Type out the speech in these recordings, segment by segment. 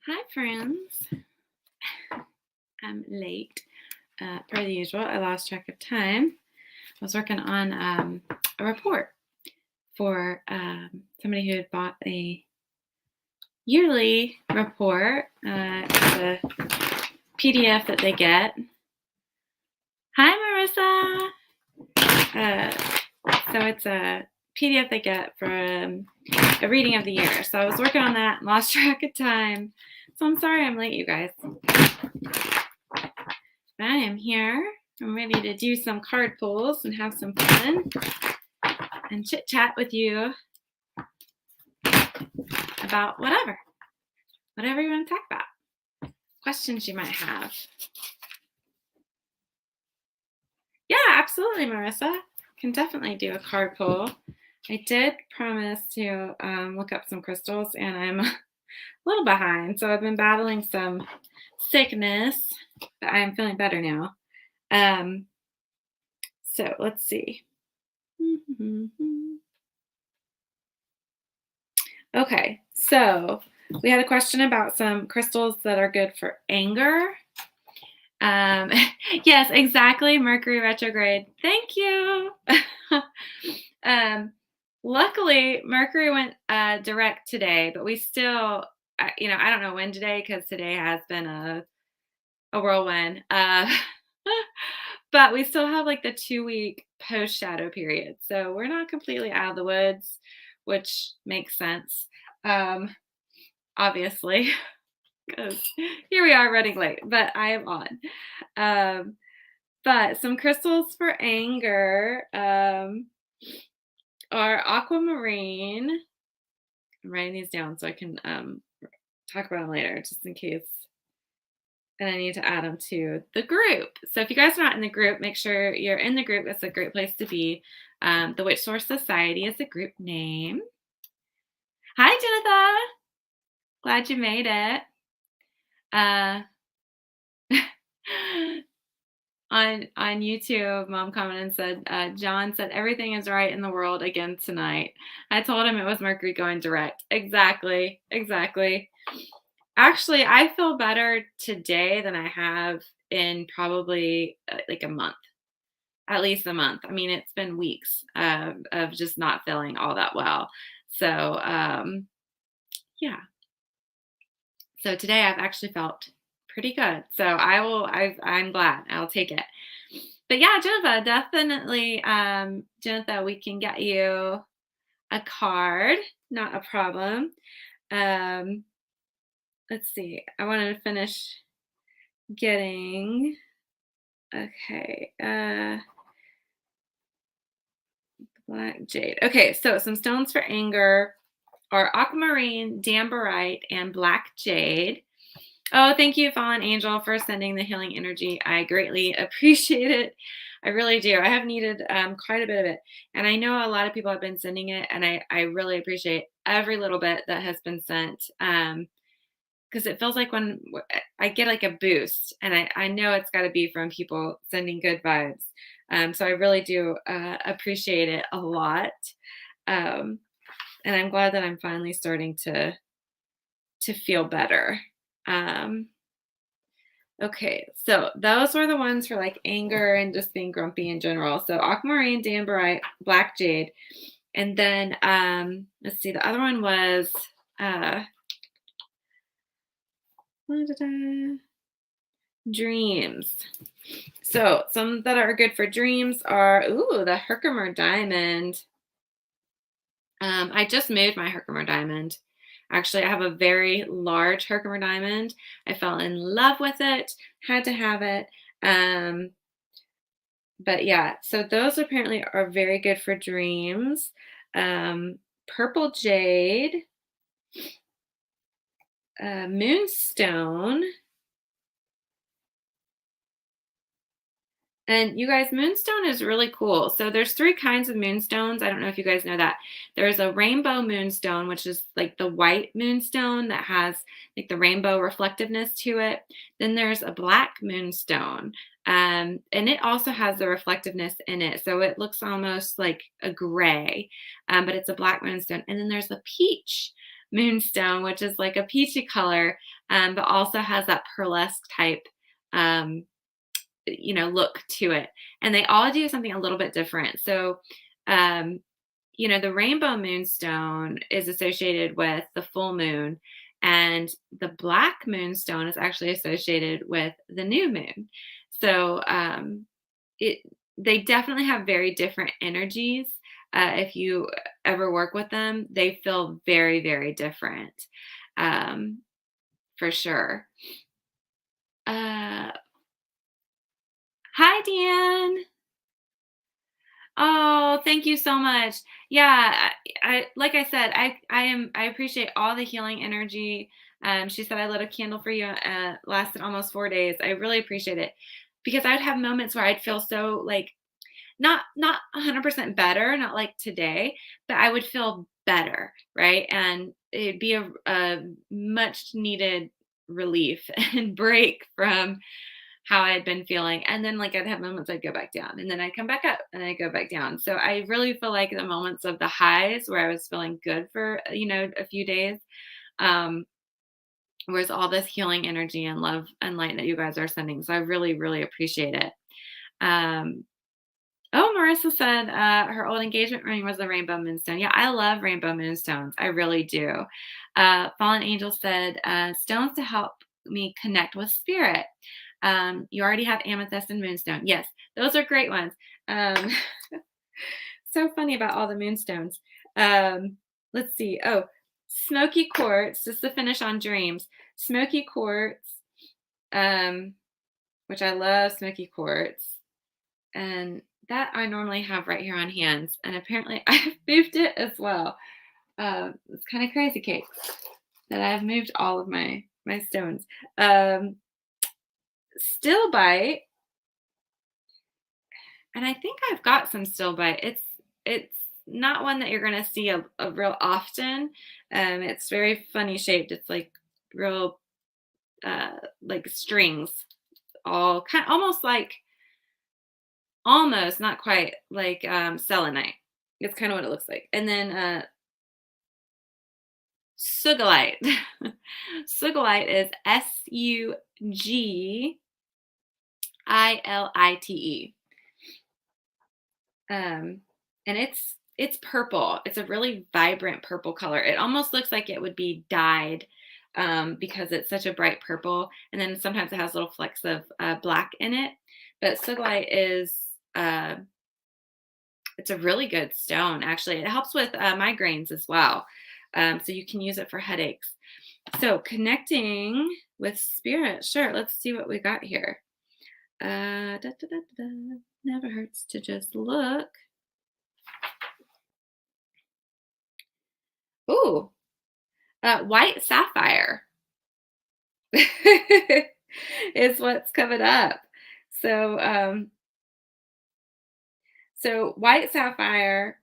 Hi, friends. I'm late, per the usual. I lost track of time. I was working on a report for somebody who had bought a yearly report. It's a PDF that they get. Hi, Marissa. So it's a PDF they get from a reading of the year. So I was working on that and lost track of time. So I'm sorry I'm late, you guys. I am here. I'm ready to do some card pulls and have some fun and chit chat with you about whatever you want to talk about. Questions you might have. Yeah, absolutely, Marissa. Can definitely do a card pull. I did promise to look up some crystals, and I'm a little behind. So I've been battling some sickness, but I am feeling better now. So let's see. Okay, so we had a question about some crystals that are good for anger. Yes, exactly. Mercury retrograde. Thank you. Luckily, Mercury went direct today, but we still, I don't know when today because today has been a whirlwind. But we still have like the 2-week post shadow period. So we're not completely out of the woods, which makes sense. Obviously, because here we are running late, but I am on. But some crystals for anger are aquamarine. I'm writing these down so I can talk about them later, just in case. And I need to add them to the group. So if you guys are not in the group, make sure you're in the group. It's a great place to be. The Witch Source Society is the group name. Hi, Jennifer. Glad you made it. On YouTube, Mom commented and said, John said everything is right in the world again tonight. I told him it was Mercury going direct. Exactly. Actually, I feel better today than I have in probably like a month, at least a month. I mean, it's been weeks of just not feeling all that well. So, yeah. So today I've actually felt pretty good. So I'm glad. I'll take it. But yeah, Jennifer, definitely, Jennifer, we can get you a card. Not a problem. Let's see. I wanted to finish getting, okay, Black Jade. Okay, so some stones for anger are aquamarine, dambarite, and black jade. Oh, thank you, Fallen Angel, for sending the healing energy. I greatly appreciate it. I really do. I have needed quite a bit of it. And I know a lot of people have been sending it, and I really appreciate every little bit that has been sent. Because it feels like when I get like a boost, and I know it's got to be from people sending good vibes. So I really do appreciate it a lot. And I'm glad that I'm finally starting to feel better. Okay, so those were the ones for like anger and just being grumpy in general. So aquamarine, dambarite, black jade. And then let's see, the other one was dreams. So some that are good for dreams are the Herkimer diamond. I just moved my Herkimer diamond. Actually, I have a very large Herkimer diamond. I fell in love with it, had to have it. But yeah, so those apparently are very good for dreams. Purple jade, moonstone. And you guys, moonstone is really cool. So there's 3 kinds of moonstones. I don't know if you guys know that. There's a rainbow moonstone, which is like the white moonstone that has like the rainbow reflectiveness to it. Then there's a black moonstone. And it also has the reflectiveness in it. So it looks almost like a gray, but it's a black moonstone. And then there's a peach Moonstone, which is like a peachy color, but also has that pearlesque type, um, look to it. And they all do something a little bit different. So, um, the rainbow moonstone is associated with the full moon, and the black moonstone is actually associated with the new moon. So, it they definitely have very different energies. If you ever work with them, they feel very, very different, um, for sure. Uh, Hi, Dan. Oh, thank you so much. Yeah, I like I said, I appreciate all the healing energy. She said I lit a candle for you. Lasted almost 4 days. I really appreciate it because I'd have moments where I'd feel so like not 100% better, not like today, but I would feel better, right? And it'd be a much needed relief and break from how I had been feeling. And then like I'd have moments I'd go back down and then I'd come back up and I'd go back down. So I really feel like the moments of the highs where I was feeling good for, a few days, um, was all this healing energy and love and light that you guys are sending. So I really, really appreciate it. Um, oh, Marissa said her old engagement ring was the rainbow moonstone. Yeah, I love rainbow moonstones. I really do. Fallen Angel said stones to help me connect with spirit. You already have amethyst and moonstone. Yes, those are great ones. Um, so funny about all the moonstones. Let's see. Oh, Smoky Quartz, just to finish on dreams. Smoky Quartz, um, which I love Smoky Quartz. And that I normally have right here on hands. And apparently I've moved it as well. It's kind of crazy cake that I've moved all of my stones. Still bite. And I think I've got some still bite. It's not one that you're gonna see a real often. It's very funny shaped. It's like real like strings, all kind almost not quite like selenite. It's kind of what it looks like. And then Sugalite. Sugalite is Sugilite. And it's purple. It's a really vibrant purple color. It almost looks like it would be dyed, because it's such a bright purple. And then sometimes it has little flecks of black in it. But Sugalite is it's a really good stone. Actually, it helps with migraines as well. So you can use it for headaches. So connecting with spirit. Sure. Let's see what we got here. Da, da, da, da. Never hurts to just look. Ooh, white sapphire is what's coming up. So, so white sapphire,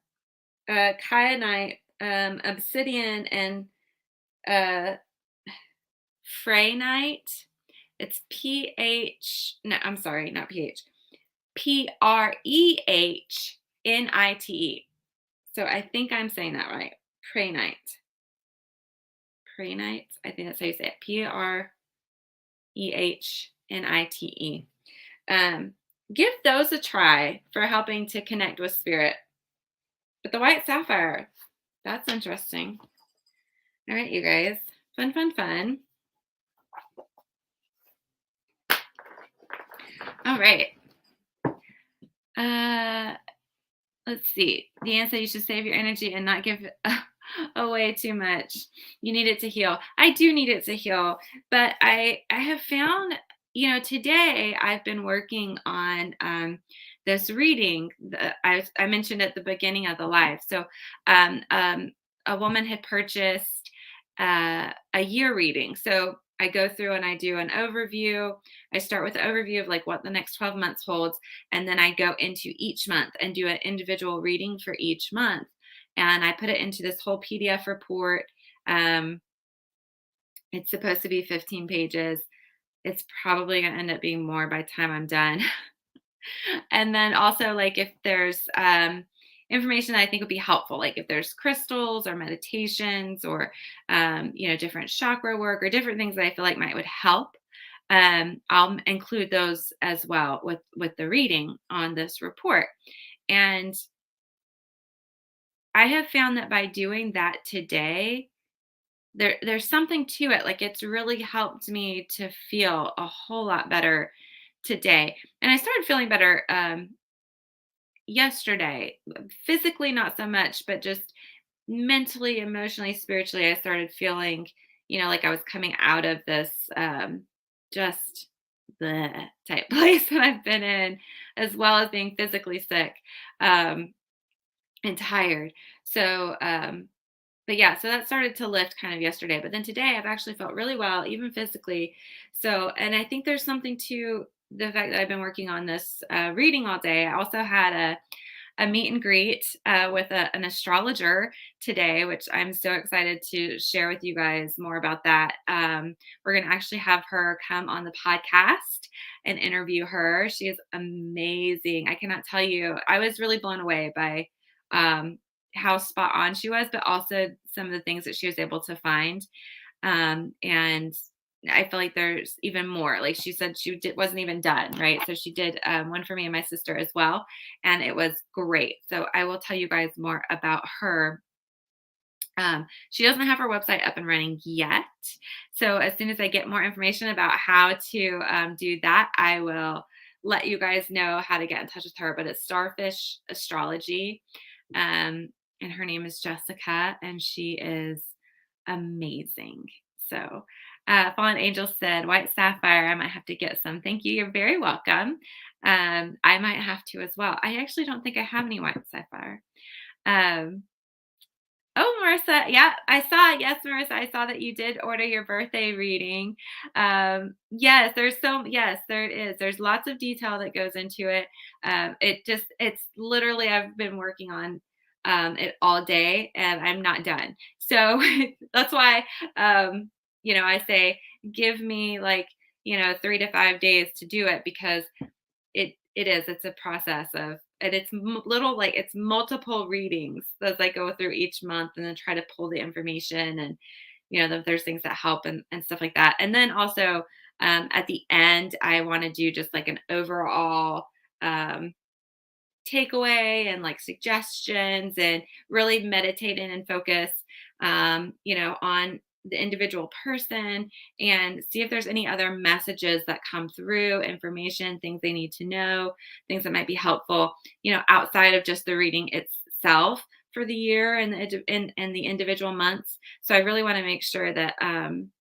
kyanite, obsidian, and uh, phranite. It's no, I'm sorry, not pH. Prehnite. So I think I'm saying that right. Prehnite. Prehnite. I think that's how you say it. Prehnite. Give those a try for helping to connect with spirit. But the white sapphire, that's interesting. All right, you guys. Fun, fun, fun. All right. Let's see. Deanna said you should save your energy and not give away too much. You need it to heal. I do need it to heal, but I have found, today I've been working on this reading that I mentioned at the beginning of the live. So a woman had purchased a year reading. So I go through and I do an overview. I start with an overview of like what the next 12 months holds. And then I go into each month and do an individual reading for each month. And I put it into this whole PDF report. It's supposed to be 15 pages. It's probably going to end up being more by the time I'm done. And then also like if there's information that I think would be helpful, like if there's crystals or meditations or different chakra work or different things that I feel like would help. I'll include those as well with the reading on this report. And I have found that by doing that today, there's something to it. Like it's really helped me to feel a whole lot better today. And I started feeling better yesterday. Physically, not so much, but just mentally, emotionally, spiritually, I started feeling, like I was coming out of this just the type place that I've been in, as well as being physically sick and tired. So, but yeah, so that started to lift kind of yesterday. But then today I've actually felt really well, even physically. So, and I think there's something to the fact that I've been working on this reading all day. I also had a meet and greet with an astrologer today, which I'm so excited to share with you guys more about that. We're going to actually have her come on the podcast and interview her. She is amazing. I cannot tell you, I was really blown away by how spot on she was, but also some of the things that she was able to find. And I feel like there's even more. Like she said, wasn't even done, right? So she did one for me and my sister as well, and it was great. So I will tell you guys more about her. She doesn't have her website up and running yet. So as soon as I get more information about how to do that, I will let you guys know how to get in touch with her. But it's Starfish Astrology. And her name is Jessica, and she is amazing. So, Fallen Angel said, White Sapphire, I might have to get some. Thank you. You're very welcome. I might have to as well. I actually don't think I have any White Sapphire. Oh, Marissa. Yeah, I saw it. Yes, Marissa, I saw that you did order your birthday reading. Yes, yes, there is. There's lots of detail that goes into it. It's literally, I've been working on it all day and I'm not done. So that's why, I say, give me like, 3 to 5 days to do it because it's a process of, and it's it's multiple readings as I go through each month and then try to pull the information and there's things that help and stuff like that. And then also at the end I want to do just like an overall takeaway and like suggestions and really meditate in and focus on the individual person and see if there's any other messages that come through, information, things they need to know, things that might be helpful, outside of just the reading itself for the year and the individual months. So I really want to make sure that I'm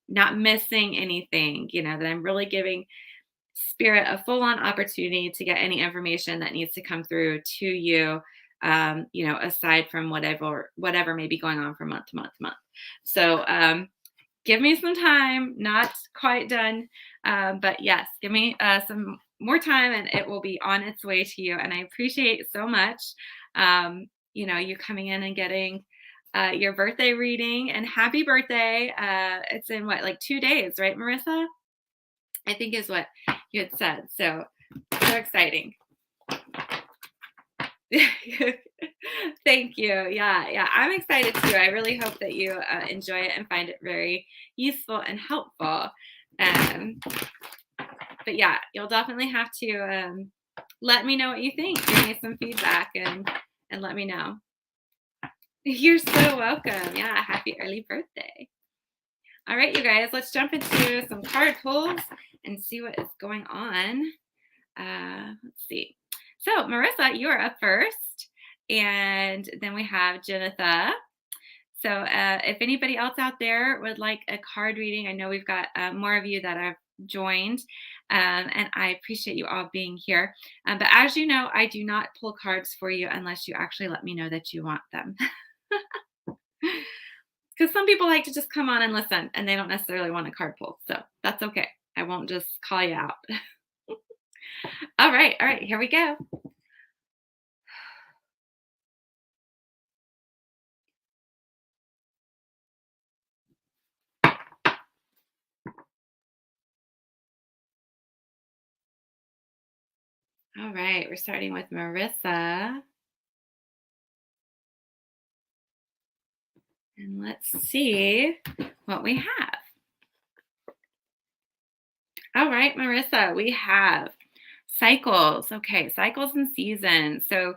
not missing anything, that I'm really giving Spirit a full-on opportunity to get any information that needs to come through to you, aside from whatever may be going on from month to month to month. So give me some time, not quite done, but yes, give me some more time and it will be on its way to you. And I appreciate so much, you coming in and getting your birthday reading, and happy birthday. It's in like 2 days, right, Marissa? I think is what you had said. So exciting. Thank you. Yeah. I'm excited too. I really hope that you enjoy it and find it very useful and helpful. But yeah, you'll definitely have to let me know what you think. Give me some feedback and let me know. You're so welcome. Yeah, happy early birthday. All right, you guys, let's jump into some card pulls and see what is going on. Let's see. So, Marissa, you are up first. And then we have Jennifer. So, if anybody else out there would like a card reading, I know we've got more of you that have joined. And I appreciate you all being here. But as you know, I do not pull cards for you unless you actually let me know that you want them. Because some people like to just come on and listen and they don't necessarily want a card pull. So that's okay. I won't just call you out. All right. Here we go. All right, we're starting with Marissa. And let's see what we have. All right, Marissa, we have cycles. Okay, cycles and seasons. So,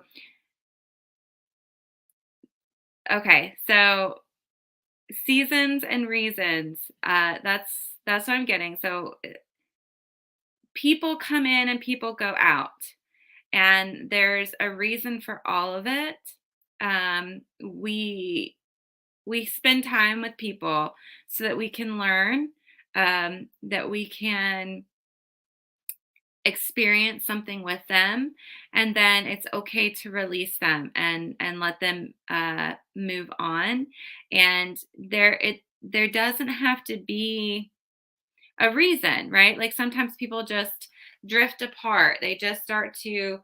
okay, so seasons and reasons. That's what I'm getting. So people come in and people go out, and there's a reason for all of it. We spend time with people so that we can learn, that we can experience something with them, and then it's okay to release them and let them move on. And there doesn't have to be a reason, right? Like sometimes people just drift apart. They just start to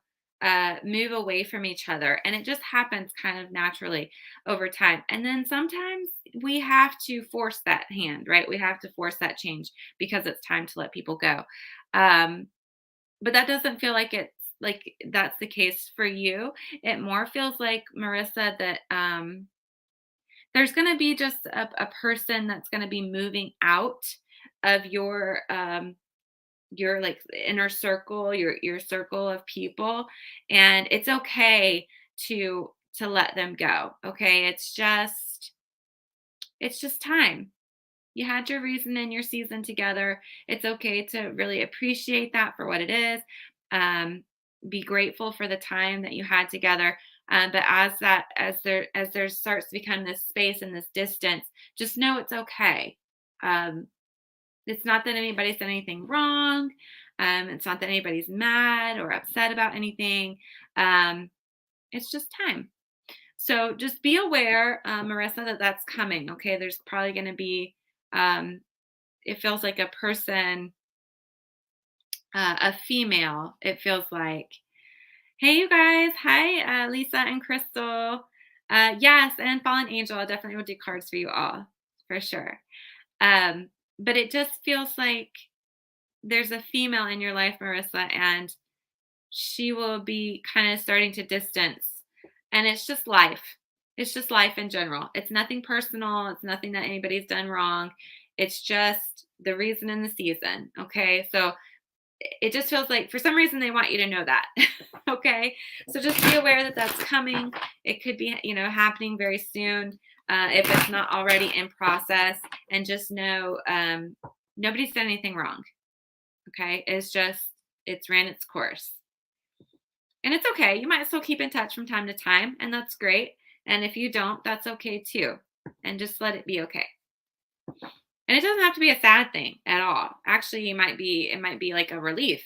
move away from each other. And it just happens kind of naturally over time. And then sometimes we have to force that hand, right? We have to force that change because it's time to let people go. Um, but that doesn't feel like it's like that's the case for you. It more feels like, Marissa, that there's going to be just a person that's going to be moving out of your like inner circle, your circle of people, and it's okay to let them go. Okay, it's just time. You had your reason and your season together. It's okay to really appreciate that for what it is. Um, be grateful for the time that you had together. But as there starts to become this space and this distance, just know it's okay. Um, it's not that anybody's done anything wrong. It's not that anybody's mad or upset about anything. Um, it's just time. So just be aware, Marissa, that that's coming. Okay, there's probably going to be. It feels like a person, a female. It feels like, hey, you guys. Hi, Lisa and Crystal. Yes, and Fallen Angel. I definitely will do cards for you all for sure. Um, but it just feels like there's a female in your life, Marissa, and she will be kind of starting to distance. And it's just life. It's just life in general. It's nothing personal. It's nothing that anybody's done wrong. It's just the reason and the season. Okay. So it just feels like for some reason they want you to know that. Okay. So just be aware that that's coming. It could be, happening very soon, if it's not already in process. And just know, nobody's done anything wrong. Okay. It's ran its course. And it's okay. You might still keep in touch from time to time, and that's great. And if you don't, that's okay too. And just let it be okay. And it doesn't have to be a sad thing at all. Actually, it might be like a relief.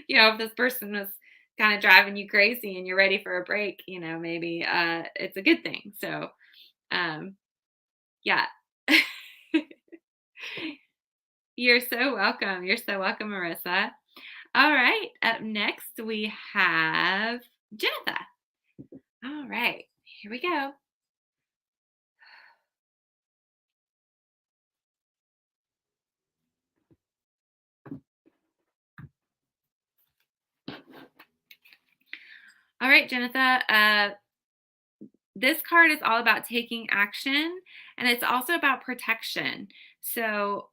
If this person was kind of driving you crazy and you're ready for a break, maybe it's a good thing. So, um, yeah. You're so welcome. You're so welcome, Marissa. All right. Up next, we have Jennifer. All right. Here we go. All right, Jennifer. This card is all about taking action, and it's also about protection. So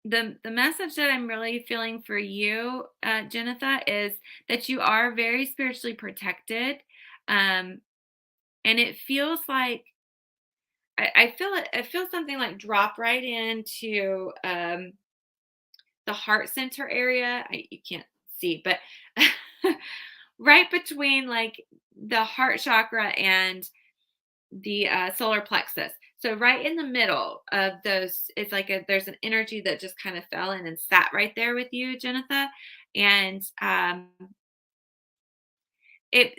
the message that I'm really feeling for you, Jennifer, is that you are very spiritually protected, um, and it feels like I feel it. I feel something like drop right into the heart center area. You can't see, but right between like the heart chakra and the solar plexus. So right in the middle of those, it's like there's an energy that just kind of fell in and sat right there with you, Jennifer. And it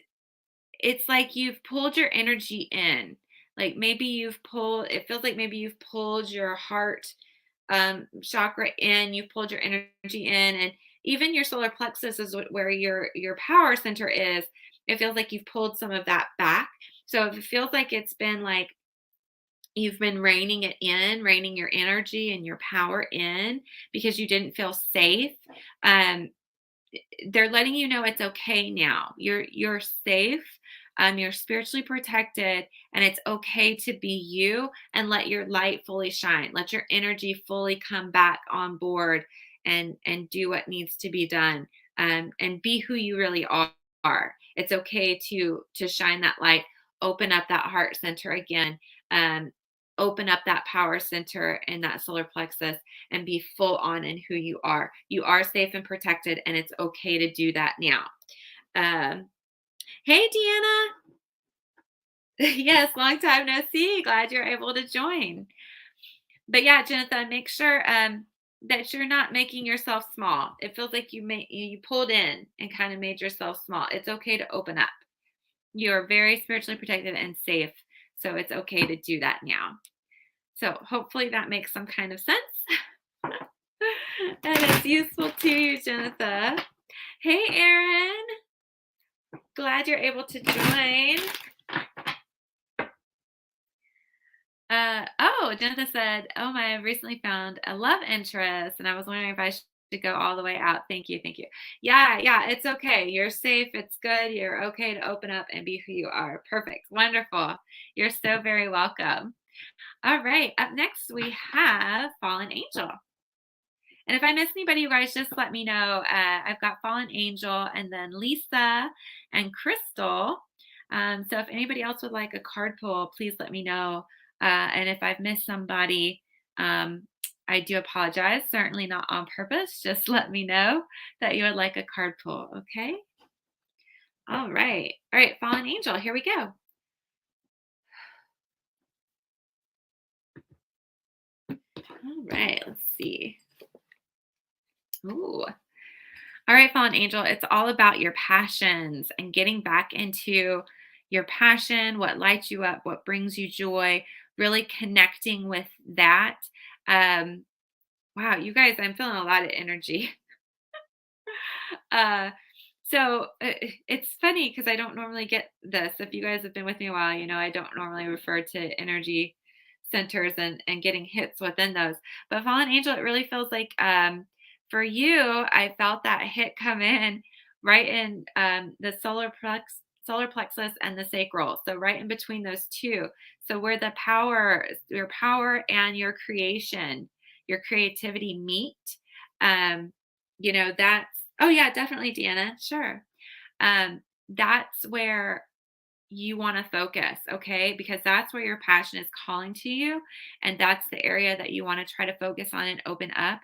it's like you've pulled your energy in. Like maybe you've pulled. It feels like maybe you've pulled your heart chakra in. You've pulled your energy in, and even your solar plexus is where your power center is. It feels like you've pulled some of that back. So it feels like it's been like You've been reining your energy and your power in because you didn't feel safe. Um, they're letting you know it's okay now. You're safe. You're spiritually protected, and it's okay to be you and let your light fully shine. Let your energy fully come back on board and do what needs to be done. And be who you really are. It's okay to shine that light. Open up that heart center again. Um, open up that power center and that solar plexus and be full on in who you are. You are safe and protected, and it's okay to do that now. Um, hey, Deanna. Yes, long time no see. Glad you're able to join. But yeah, Jonathan, make sure that you're not making yourself small. It feels like you pulled in and kind of made yourself small. It's okay to open up. You're very spiritually protected and safe, so it's okay to do that now. So hopefully that makes some kind of sense. And it's useful to you, Jonathan. Hey, Erin. Glad you're able to join. Jonathan said, "Oh my, I've recently found a love interest, and I was wondering if I should go all the way out. Thank you, thank you. Yeah, it's okay. You're safe. It's good. You're okay to open up and be who you are. Perfect. Wonderful. You're so very welcome. All right. Up next, we have Fallen Angel. And if I miss anybody, you guys just let me know. I've got Fallen Angel and then Lisa and Crystal. So if anybody else would like a card pull, please let me know. And if I've missed somebody, I do apologize. Certainly not on purpose. Just let me know that you would like a card pull. Okay. All right. All right. Fallen Angel, here we go. All right. Let's see. Ooh. All right, Fallen Angel, it's all about your passions and getting back into your passion, what lights you up, what brings you joy, really connecting with that. Um, wow, you guys, I'm feeling a lot of energy. uh, it's funny because I don't normally get this. If you guys have been with me a while, you know I don't normally refer to energy centers and getting hits within those. But Fallen Angel, it really feels like for you, I felt that hit come in right in the solar plexus and the sacral. So right in between those two. So where your power and your creation, your creativity meet. Um, that's oh yeah, definitely, Deanna. Sure. That's where you want to focus, okay? Because that's where your passion is calling to you. And that's the area that you want to try to focus on and open up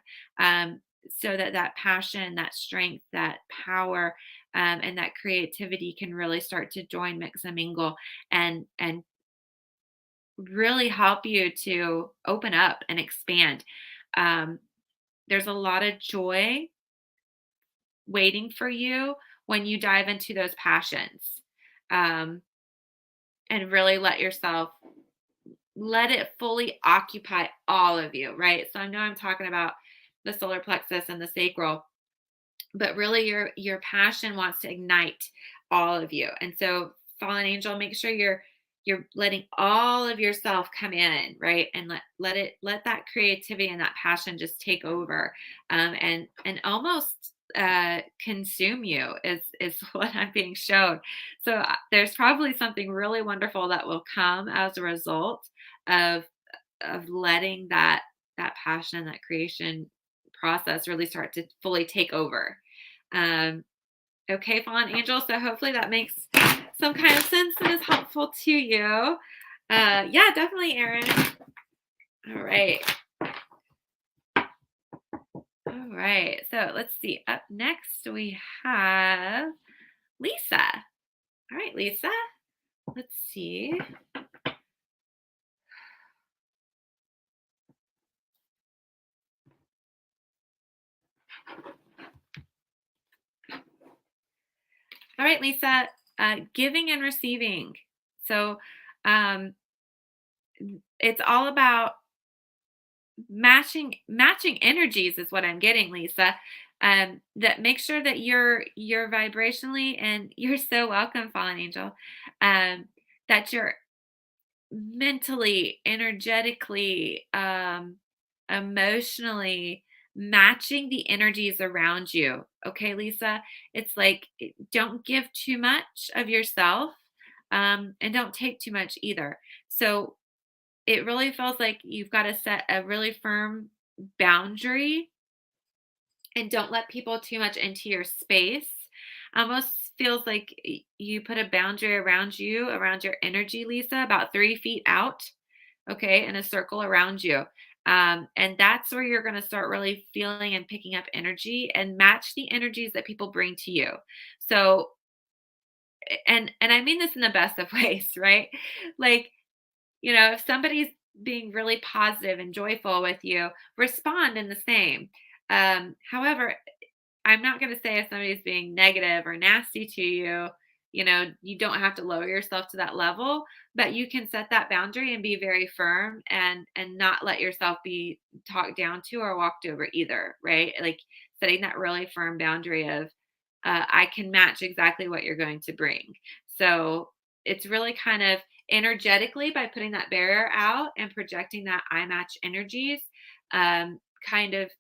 so that that passion, that strength, that power, and that creativity can really start to join, mix, and mingle and really help you to open up and expand. Um, there's a lot of joy waiting for you when you dive into those passions. Um, and really let it fully occupy all of you, right? So I know I'm talking about the solar plexus and the sacral, but really your passion wants to ignite all of you. And so Fallen Angel, make sure you're letting all of yourself come in, right? And let that creativity and that passion just take over, and almost consume you is what I'm being shown. So there's probably something really wonderful that will come as a result of letting that passion, that creation process really start to fully take over. Um, okay, Fallen Angel. So hopefully that makes some kind of sense and is helpful to you. Yeah, definitely, Erin. All right. All right. So let's see. Up next, we have Lisa. All right, Lisa. Let's see. All right, Lisa. Giving and receiving. So it's all about matching energies is what I'm getting, Lisa. That make sure that you're vibrationally, and you're so welcome, Fallen Angel. That mentally, energetically, emotionally matching the energies around you. Okay, Lisa? It's like don't give too much of yourself, and don't take too much either. So it really feels like you've got to set a really firm boundary and don't let people too much into your space. Almost feels like you put a boundary around you, around your energy, Lisa, about 3 feet out, okay, in a circle around you. And that's where you're going to start really feeling and picking up energy and match the energies that people bring to you. So, and I mean this in the best of ways, right? Like, if somebody's being really positive and joyful with you, respond in the same. However, I'm not going to say if somebody's being negative or nasty to you, you don't have to lower yourself to that level, but you can set that boundary and be very firm and not let yourself be talked down to or walked over either, right? Like setting that really firm boundary of I can match exactly what you're going to bring. So it's really kind of energetically by putting that barrier out and projecting that I match energies, kind of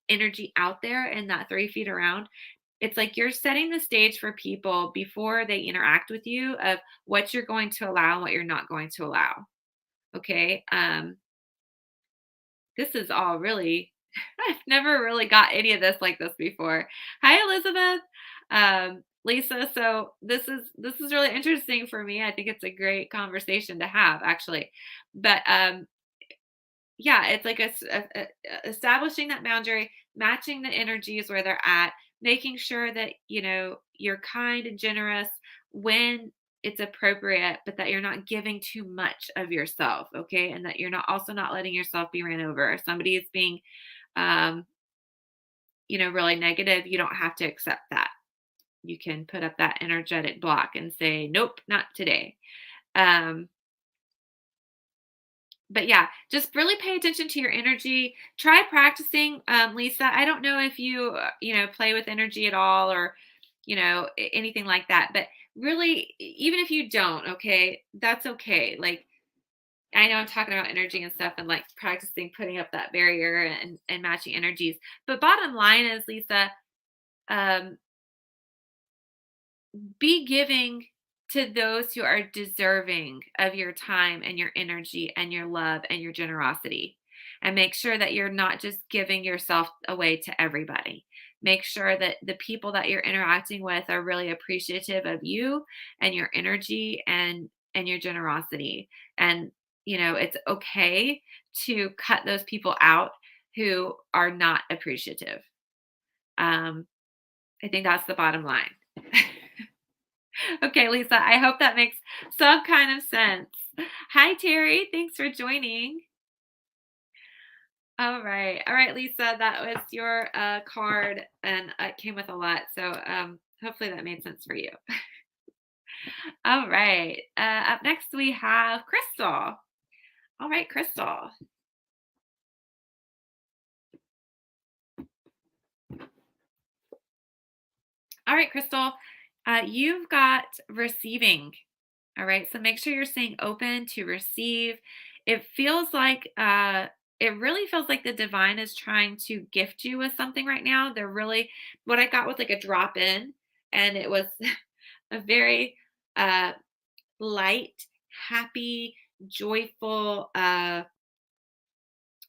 energy out there in that 3 feet around. It's like you're setting the stage for people before they interact with you of what you're going to allow and what you're not going to allow. Okay. This is all really, I've never really got any of this like this before. Hi, Elizabeth. Lisa, so this is really interesting for me. I think it's a great conversation to have actually. But yeah, it's like establishing that boundary, matching the energies where they're at, making sure that you're kind and generous when it's appropriate, but that you're not giving too much of yourself, okay? And that you're not also not letting yourself be ran over. If somebody is being um, really negative, you don't have to accept that. You can put up that energetic block and say, nope, not today. Um, but yeah, just really pay attention to your energy. Try practicing, Lisa. I don't know if you, play with energy at all or, anything like that. But really, even if you don't, okay, that's okay. Like, I know I'm talking about energy and stuff and like practicing putting up that barrier and matching energies. But bottom line is, Lisa, um, be giving to those who are deserving of your time and your energy and your love and your generosity. And make sure that you're not just giving yourself away to everybody. Make sure that the people that you're interacting with are really appreciative of you and your energy and your generosity. And it's okay to cut those people out who are not appreciative. Um, I think that's the bottom line. Okay, Lisa, I hope that makes some kind of sense. Hi, Terry. Thanks for joining. All right. All right, Lisa, that was your card and it came with a lot. So hopefully that made sense for you. All right. Up next, we have Crystal. All right, Crystal. All right, Crystal. You've got receiving. All right. So make sure you're staying open to receive. It feels like it really feels like the divine is trying to gift you with something right now. They're really what I got was like a drop in, and it was a very uh light, happy, joyful,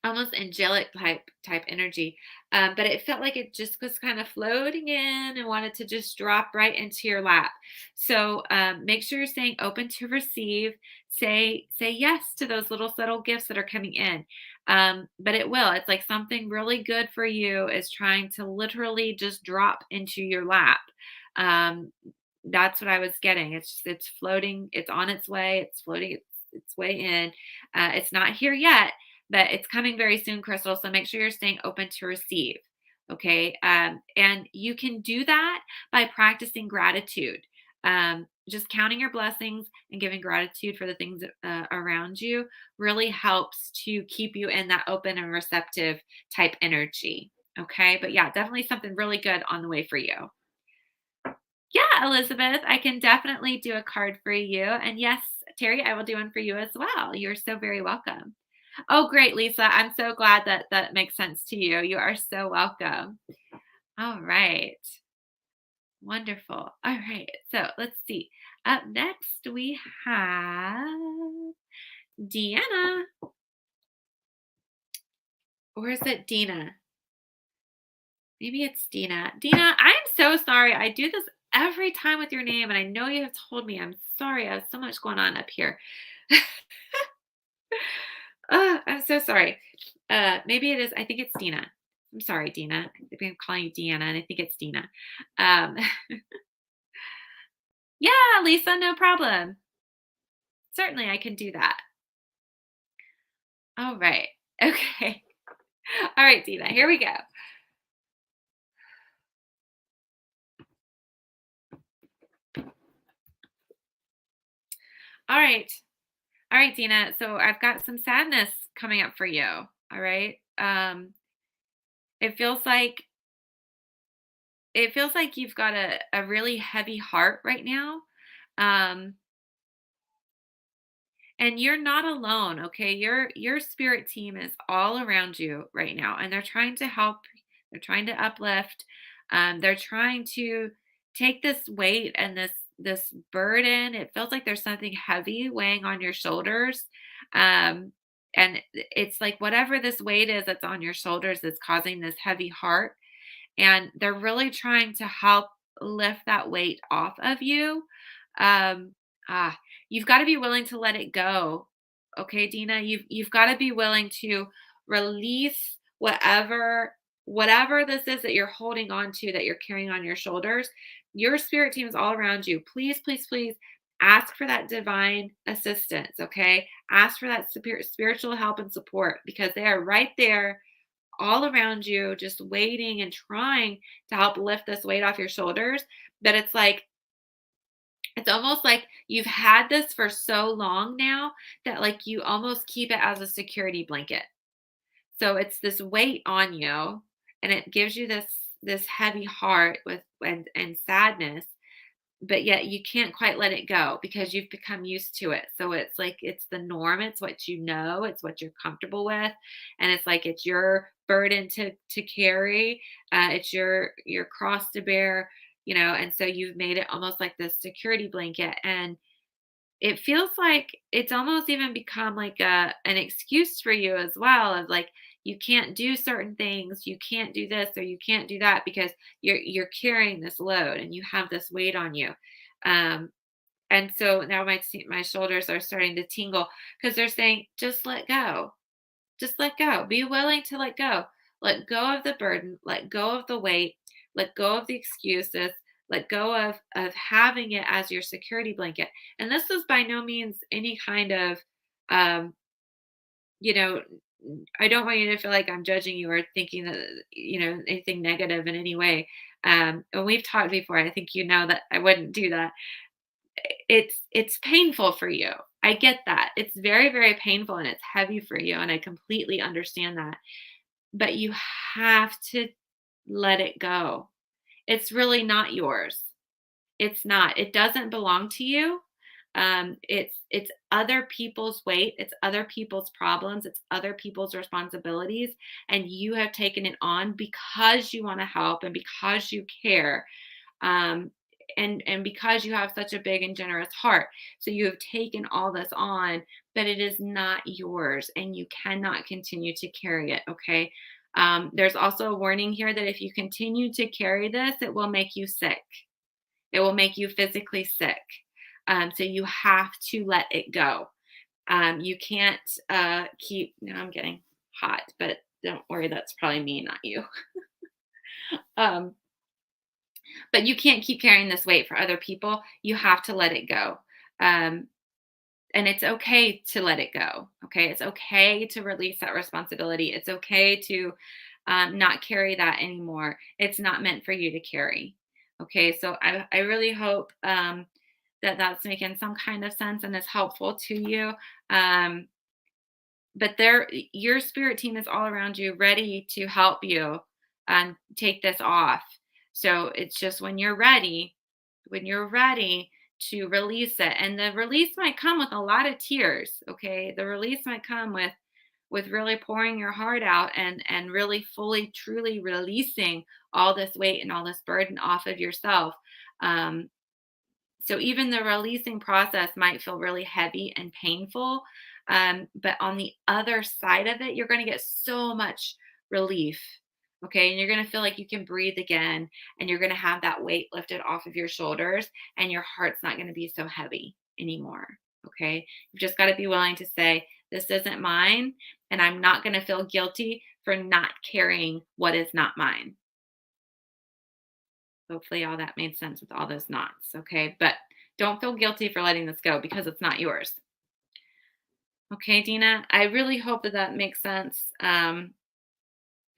almost angelic type energy. But it felt like it just was kind of floating in and wanted to just drop right into your lap. So make sure you're staying open to receive. Say yes to those little subtle gifts that are coming in. But it will. It's like something really good for you is trying to literally just drop into your lap. Um, that's what I was getting. It's floating. It's on its way. It's floating its way in. It's not here yet, but it's coming very soon, Crystal. So make sure you're staying open to receive. Okay. And you can do that by practicing gratitude. Just counting your blessings and giving gratitude for the things around you really helps to keep you in that open and receptive type energy. Okay. But yeah, definitely something really good on the way for you. Yeah, Elizabeth, I can definitely do a card for you. And yes, Terry, I will do one for you as well. You're so very welcome. Oh, great, Lisa. I'm so glad that that makes sense to you. You are so welcome. All right. Wonderful. All right. So let's see. Up next, we have Deanna. Or is it Dina? Maybe it's Dina. Dina, I'm so sorry. I do this every time with your name, and I know you have told me. I'm sorry. I have so much going on up here. I'm so sorry. Maybe it is. I think it's Dina. I'm sorry, Dina. I'm calling you Deanna, and I think it's Dina. Um, yeah, Lisa, no problem. Certainly, I can do that. All right. Okay. All right, Dina. Here we go. All right. All right, Dina. So I've got some sadness coming up for you. All right. It feels like you've got a really heavy heart right now. Um, and you're not alone, okay? Your spirit team is all around you right now, and they're trying to help, they're trying to uplift, they're trying to take this weight and this burden. It feels like there's something heavy weighing on your shoulders. And it's like whatever this weight is that's on your shoulders that's causing this heavy heart, and they're really trying to help lift that weight off of you. Um, ah, you've got to be willing to let it go. Okay, Dina, you've got to be willing to release whatever this is that you're holding on to, that you're carrying on your shoulders. Your spirit team is all around you. Please, please, please ask for that divine assistance. Okay, ask for that spiritual help and support, because they are right there all around you, just waiting and trying to help lift this weight off your shoulders. But it's almost like you've had this for so long now that like you almost keep it as a security blanket. So it's this weight on you, and it gives you this heavy heart with and sadness, but yet you can't quite let it go because you've become used to it. So it's like it's the norm, it's what you know, it's what you're comfortable with, and it's like it's your burden to carry, it's your cross to bear, and so you've made it almost like this security blanket, and it feels like it's almost even become like an excuse for you as well, of like you can't do certain things, you can't do this or you can't do that because you're carrying this load and you have this weight on you. um and so now my shoulders are starting to tingle because they're saying just let go, just let go. Be willing to let go. Let go of the burden, let go of the weight, let go of the excuses, let go of having it as your security blanket. And this is by no means any kind of um, you know, I don't want you to feel like I'm judging you or thinking that, anything negative in any way. And we've talked before. I think you know that I wouldn't do that. It's painful for you. I get that. It's very, very painful and it's heavy for you. And I completely understand that. But you have to let it go. It's really not yours. It's not. It doesn't belong to you. It's other people's weight, it's other people's problems, it's other people's responsibilities, and you have taken it on because you want to help and because you care. Um, and because you have such a big and generous heart. So you have taken all this on, but it is not yours and you cannot continue to carry it. Okay. There's also a warning here that if you continue to carry this, it will make you sick. It will make you physically sick. So you have to let it go. You can't keep, now I'm getting hot, but don't worry, that's probably me, not you. um, but you can't keep carrying this weight for other people. You have to let it go. Um, and it's okay to let it go. Okay. It's okay to release that responsibility. It's okay to not carry that anymore. It's not meant for you to carry. Okay. So I really hope that that's making some kind of sense and is helpful to you. Um, but your spirit team is all around you, ready to help you take this off. So it's just when you're ready to release it. And the release might come with a lot of tears, okay? The release might come with really pouring your heart out and really fully truly releasing all this weight and all this burden off of yourself. Um, so even the releasing process might feel really heavy and painful. But on the other side of it, you're going to get so much relief. Okay. And you're going to feel like you can breathe again. And you're going to have that weight lifted off of your shoulders. And your heart's not going to be so heavy anymore. Okay. You've just got to be willing to say, this isn't mine. And I'm not going to feel guilty for not carrying what is not mine. Hopefully all that made sense with all those knots, okay? But don't feel guilty for letting this go because it's not yours. Okay, Dina, I really hope that that makes sense.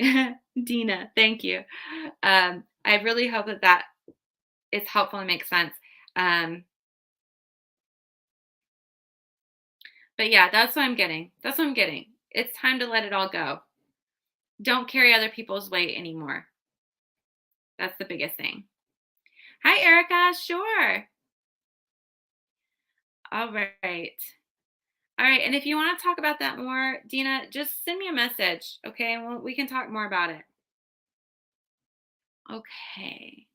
Dina, thank you. I really hope that that is helpful and makes sense. Um, but yeah, that's what I'm getting. That's what I'm getting. It's time to let it all go. Don't carry other people's weight anymore. That's the biggest thing. Hi, Erica. Sure. All right. All right. And if you want to talk about that more, Dina, just send me a message. Okay. We can talk more about it. Okay.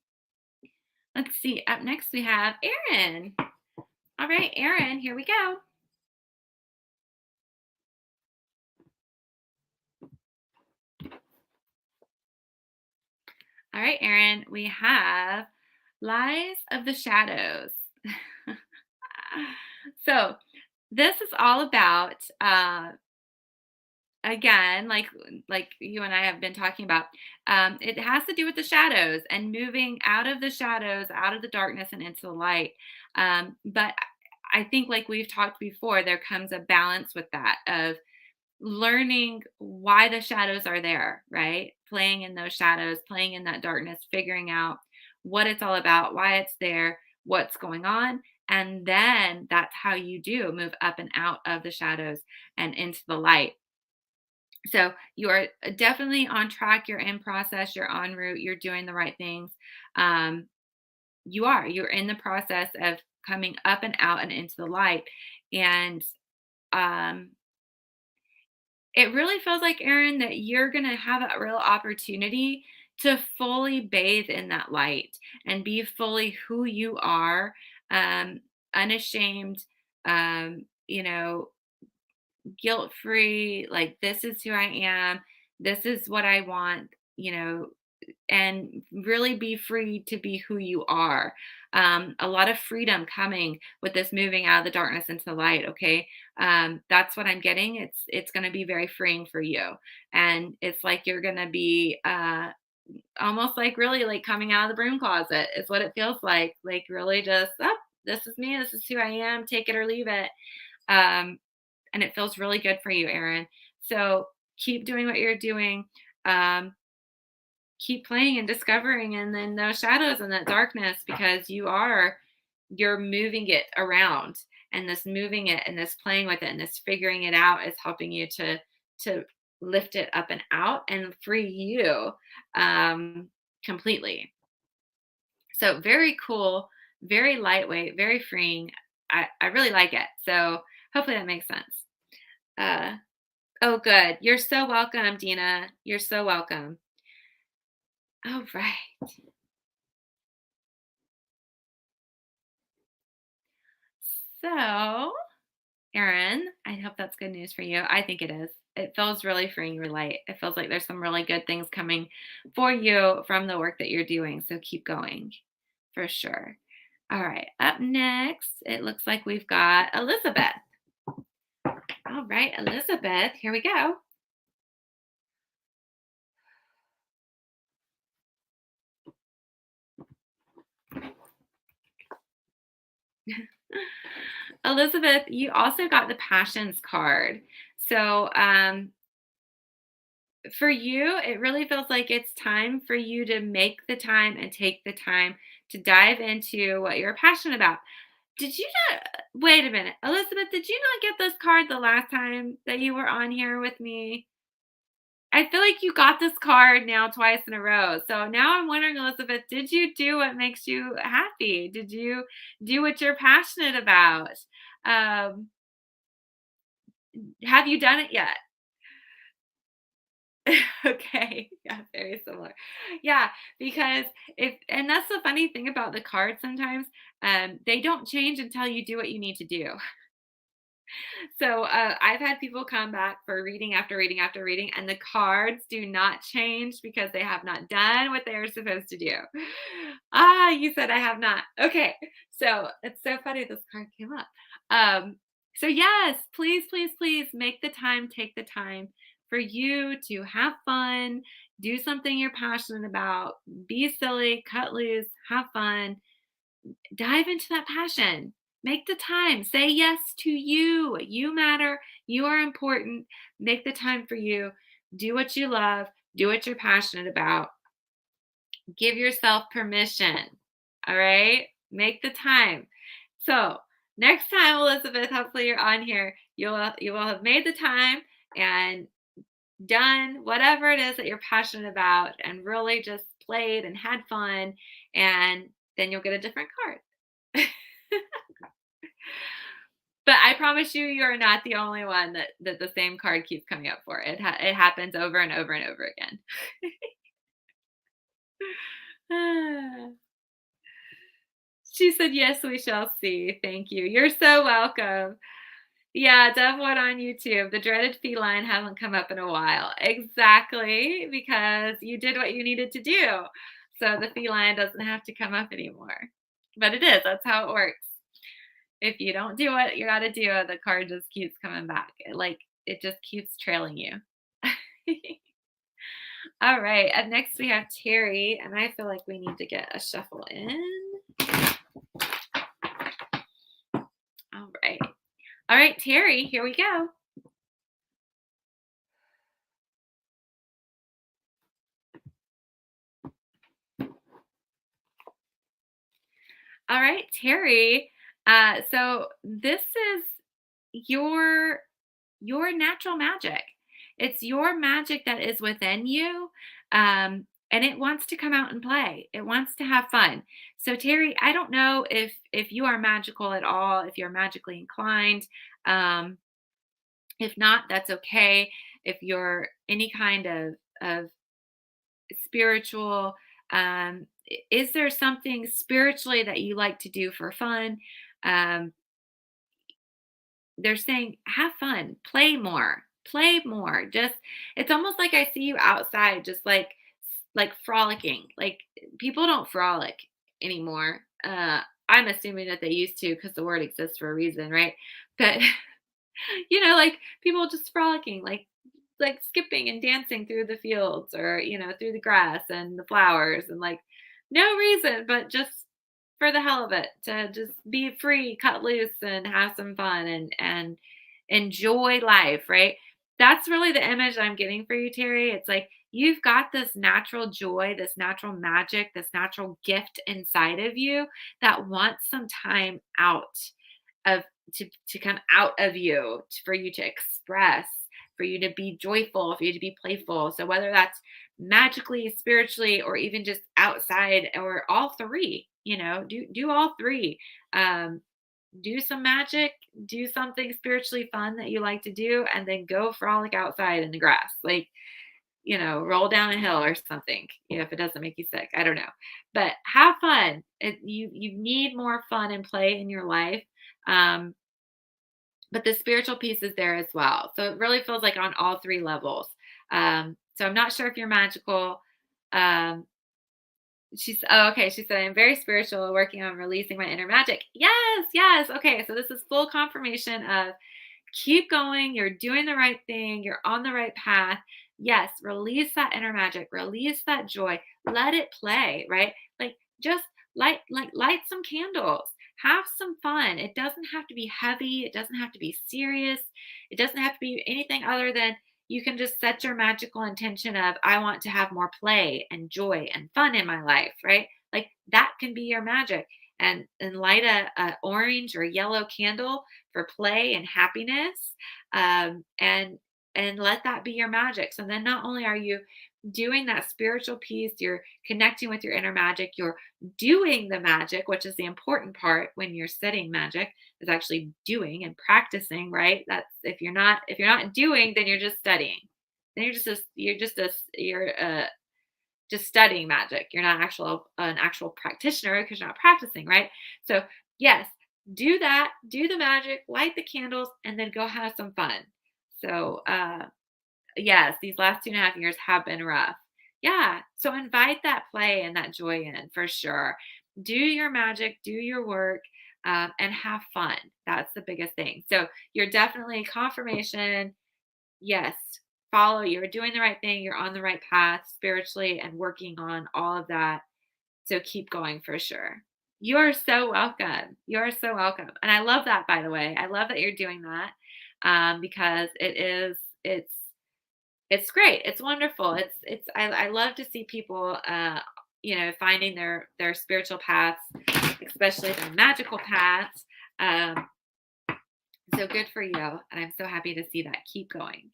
Let's see. Up next, we have Erin. All right, Erin, here we go. All right, Erin, we have Lies of the Shadows. So, this is all about again, like you and I have been talking about, it has to do with the shadows and moving out of the shadows, out of the darkness and into the light. But I think like we've talked before, there comes a balance with that of learning why the shadows are there, right? Playing in those shadows, playing in that darkness, figuring out what it's all about, why it's there, what's going on. And then that's how you do move up and out of the shadows and into the light. So you are definitely on track. You're in process. You're en route. You're doing the right things. Um, you're in the process of coming up and out and into the light. And um, it really feels like, Erin, that you're going to have a real opportunity to fully bathe in that light and be fully who you are, um, unashamed, you know, guilt free. Like, this is who I am. This is what I want, you know, and really be free to be who you are. A lot of freedom coming with this moving out of the darkness into the light. Okay, that's what I'm getting. It's going to be very freeing for you, and it's like you're going to be almost like really like coming out of the broom closet. Is what it feels like. Like really just this is me. This is who I am. Take it or leave it. Um, and it feels really good for you, Erin. So keep doing what you're doing. Um, Keep playing and discovering and then those shadows and that darkness because you're moving it around, and this moving it and this playing with it and this figuring it out is helping you to lift it up and out and free you completely. So very cool, very lightweight, very freeing. I really like it. So hopefully that makes sense. uh oh, good. You're so welcome, Dina. You're so welcome. All right. So, Erin, I hope that's good news for you. I think it is. It feels really freeing your light. It feels like there's some really good things coming for you from the work that you're doing. So keep going for sure. All right. Up next, it looks like we've got Elizabeth. All right, Elizabeth, here we go. Elizabeth, you also got the passions card. So, for you, it really feels like it's time for you to make the time and take the time to dive into what you're passionate about. Did you not wait a minute, Elizabeth, did you not get this card the last time that you were on here with me? I feel like you got this card now twice in a row. So now I'm wondering, Elizabeth, did you do what makes you happy? Did you do what you're passionate about? Um, have you done it yet? Okay. Yeah, very similar. Yeah, because if and that's the funny thing about the cards sometimes, they don't change until you do what you need to do. So I've had people come back for reading after reading after reading, and the cards do not change because they have not done what they are supposed to do. Ah, you said I have not. Okay, so it's so funny this card came up. Um, so yes, please, please, please make the time, take the time for you to have fun, do something you're passionate about, be silly, cut loose, have fun, dive into that passion. Make the time. Say yes to you. You matter. You are important. Make the time for you. Do what you love. Do what you're passionate about. Give yourself permission. All right? Make the time. So, next time, Elizabeth, hopefully you're on here, you will have made the time and done whatever it is that you're passionate about and really just played and had fun, and then you'll get a different card. But I promise you, you are not the only one that the same card keeps coming up for. It happens over and over and over again. She said, "Yes, we shall see. Thank you. You're so welcome." Yeah, Dove Wood on YouTube. The dreaded feline hasn't come up in a while. Exactly, because you did what you needed to do. So the feline doesn't have to come up anymore. But it is. That's how it works. If you don't do what you gotta do, the card just keeps coming back. It just keeps trailing you. All right. Up next we have Terry, and I feel like we need to get a shuffle in. All right. All right, Terry, here we go. All right, Terry. So this is your your natural magic. It's your magic that is within you. And it wants to come out and play. It wants to have fun. So Terry, I don't know if you are magical at all, if you're magically inclined. Um, if not, that's okay. If you're any kind of spiritual, is there something spiritually that you like to do for fun? Um, they're saying have fun, play more. Just it's almost like I see you outside, just like frolicking. Like people don't frolic anymore. I'm assuming that they used to because the word exists for a reason, right? But like people just frolicking, like skipping and dancing through the fields or through the grass and the flowers and like no reason but just for the hell of it to just be free, cut loose and have some fun and enjoy life, right? That's really the image I'm getting for you, Terry. It's like you've got this natural joy, this natural magic, this natural gift inside of you that wants some time out of to come out of you, for you to express, for you to be joyful, for you to be playful. So whether that's magically, spiritually, or even just outside, or all three, do all three. Um, do some magic, do something spiritually fun that you like to do, and then go frolic outside in the grass. Like, roll down a hill or something, if it doesn't make you sick. I don't know. But have fun. You need more fun and play in your life. Um, but the spiritual piece is there as well. So it really feels like on all three levels. So I'm not sure if you're magical. Um, okay. She said, I'm very spiritual, working on releasing my inner magic. Yes, yes. Okay. So this is full confirmation of keep going. You're doing the right thing. You're on the right path. Yes, release that inner magic, release that joy, let it play, right? Like just light some candles, have some fun. It doesn't have to be heavy, it doesn't have to be serious, it doesn't have to be anything other than you can just set your magical intention of I want to have more play and joy and fun in my life, right? Like that can be your magic. And light a orange or yellow candle for play and happiness. And and let that be your magic. So then not only are you doing that spiritual piece, you're connecting with your inner magic, you're doing the magic, which is the important part when you're studying magic, is actually doing and practicing, right? That's if you're not doing, then you're just studying. Then you're just studying magic. You're not an actual practitioner because you're not practicing, right? So yes, do that, do the magic, light the candles, and then go have some fun. So yes, these last 2.5 years have been rough. Yeah. So invite that play and that joy in for sure. Do your magic, do your work, and have fun. That's the biggest thing. So you're definitely confirmation. Yes, follow. You're doing the right thing. You're on the right path spiritually and working on all of that. So keep going for sure. You're so welcome. You're so welcome. And I love that, by the way. I love that you're doing that because it's great. It's wonderful. I love to see people finding their spiritual paths, especially their magical paths. Um, so good for you. And I'm so happy to see that. Keep going.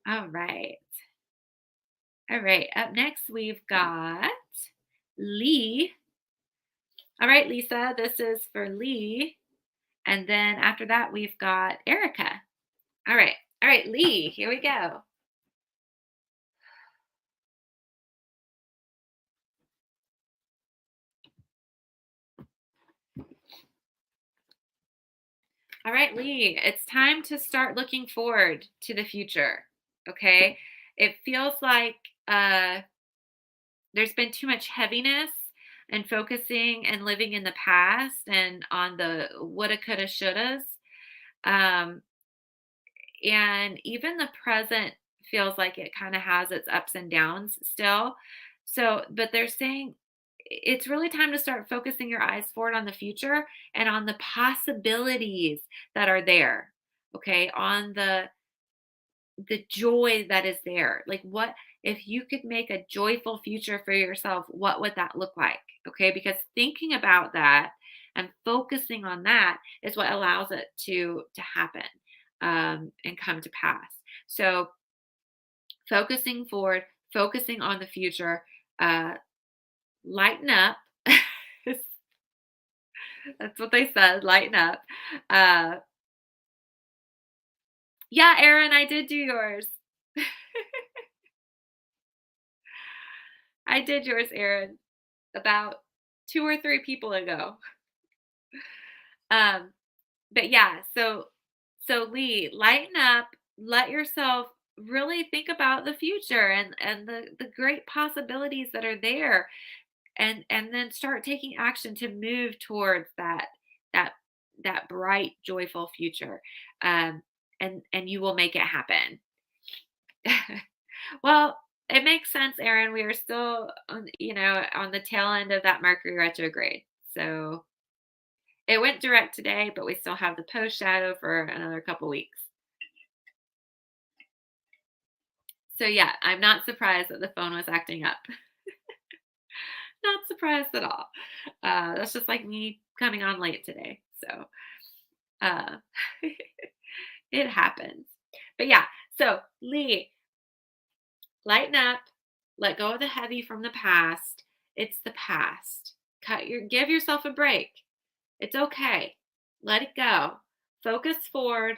All right. All right. Up next we've got Lee. All right, Lisa, this is for Lee. And then after that we've got Erica. All right. All right, Lee, here we go. All right, Lee, it's time to start looking forward to the future. Okay. It feels like there's been too much heaviness and focusing and living in the past and on the woulda, coulda, shouldas. Um, and even the present feels like it kind of has its ups and downs still. So, but they're saying it's really time to start focusing your eyes forward on the future and on the possibilities that are there. Okay, on the joy that is there. Like, what if you could make a joyful future for yourself? What would that look like? Okay, because thinking about that and focusing on that is what allows it to happen and come to pass. So focusing forward, focusing on the future, uh, lighten up. That's what they said, lighten up. Uh, yeah, Aaron, I did do yours. I did yours, Aaron, about 2 or 3 people ago. Um, but yeah, so Lee, lighten up, let yourself really think about the future and the great possibilities that are there and then start taking action to move towards that that bright, joyful future. Um, and you will make it happen. Well, it makes sense, Aaron. We are still on the tail end of that Mercury retrograde. So it went direct today, but we still have the post shadow for another couple weeks. So yeah, I'm not surprised that the phone was acting up. Not surprised at all. That's just like me coming on late today. So uh, it happens. But yeah, so Lee, lighten up, let go of the heavy from the past. It's the past. Give yourself a break. It's okay. Let it go. Focus forward,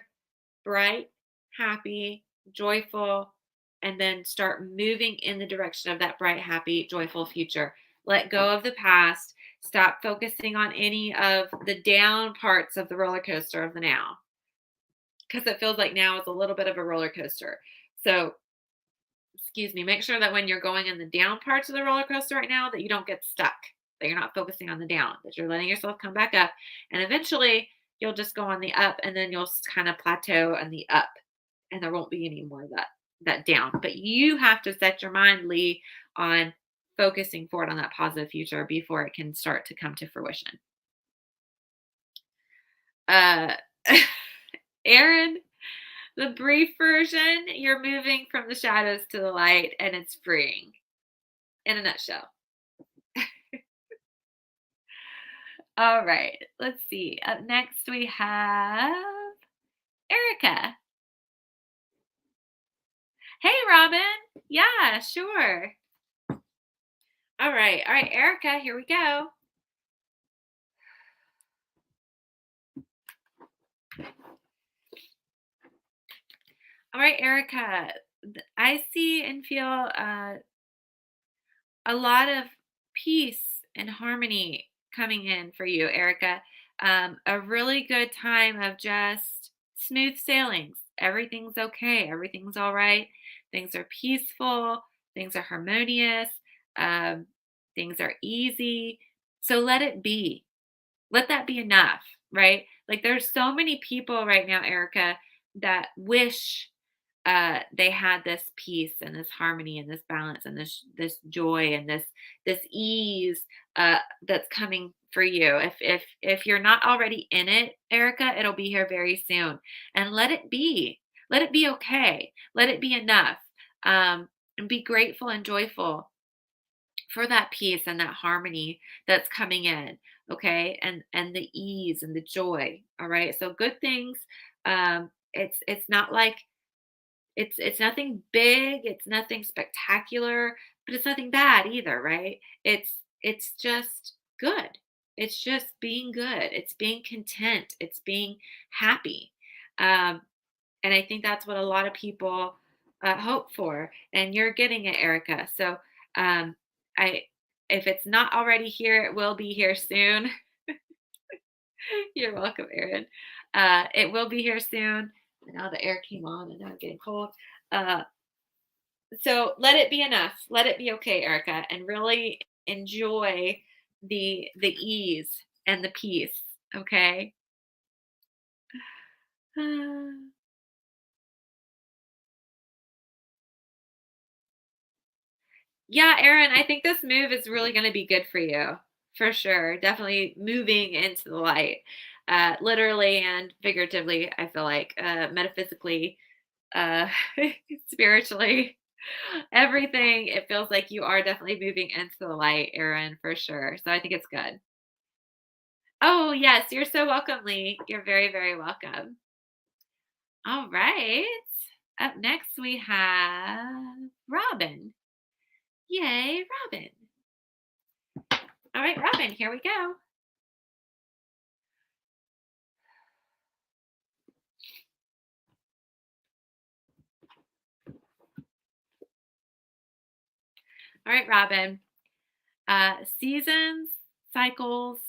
bright, happy, joyful, and then start moving in the direction of that bright, happy, joyful future. Let go of the past. Stop focusing on any of the down parts of the roller coaster of the now because it feels like now is a little bit of a roller coaster. So, excuse me, make sure that when you're going in the down parts of the roller coaster right now that you don't get stuck, that you're not focusing on the down, that you're letting yourself come back up. And eventually you'll just go on the up and then you'll kind of plateau on the up and there won't be any more of that down. But you have to set your mind, Lee, on focusing forward on that positive future before it can start to come to fruition. Uh Aaron, the brief version, you're moving from the shadows to the light and it's freeing in a nutshell. All right, let's see. Up next we have Erica. Hey, Robin. Yeah, sure. All right. All right, Erica, here we go. All right, Erica. I see and feel a lot of peace and harmony coming in for you, Erica. A really good time of just smooth sailings. Everything's okay. Everything's all right. Things are peaceful. Things are harmonious. Um, things are easy. So let it be. Let that be enough, right? Like there's so many people right now, Erica, that wish they had this peace and this harmony and this balance and this joy and this ease that's coming for you. If you're not already in it, Erica, it'll be here very soon. And let it be. Let it be okay. Let it be enough. And be grateful and joyful for that peace and that harmony that's coming in, okay, and the ease and the joy. All right, so good things. It's not like it's nothing big, it's nothing spectacular, but it's nothing bad either, right? It's just good. It's just being good. It's being content. It's being happy. Um, and I think that's what a lot of people hope for. And you're getting it, Erica. So um, I, if it's not already here, it will be here soon. You're welcome, Erin. It will be here soon. Now the air came on, and now I'm getting cold. Uh, so let it be enough. Let it be okay, Erica, and really enjoy the ease and the peace. Okay. Yeah, Erin, I think this move is really going to be good for you, for sure. Definitely moving into the light, literally and figuratively. I feel like metaphysically, uh, spiritually, everything. It feels like you are definitely moving into the light, Erin, for sure. So I think it's good. Oh yes, you're so welcome, Lee. You're very, very welcome. All right. Up next, we have Robin. Yay, Robin. All right, Robin, here we go. All right, Robin. Seasons, cycles,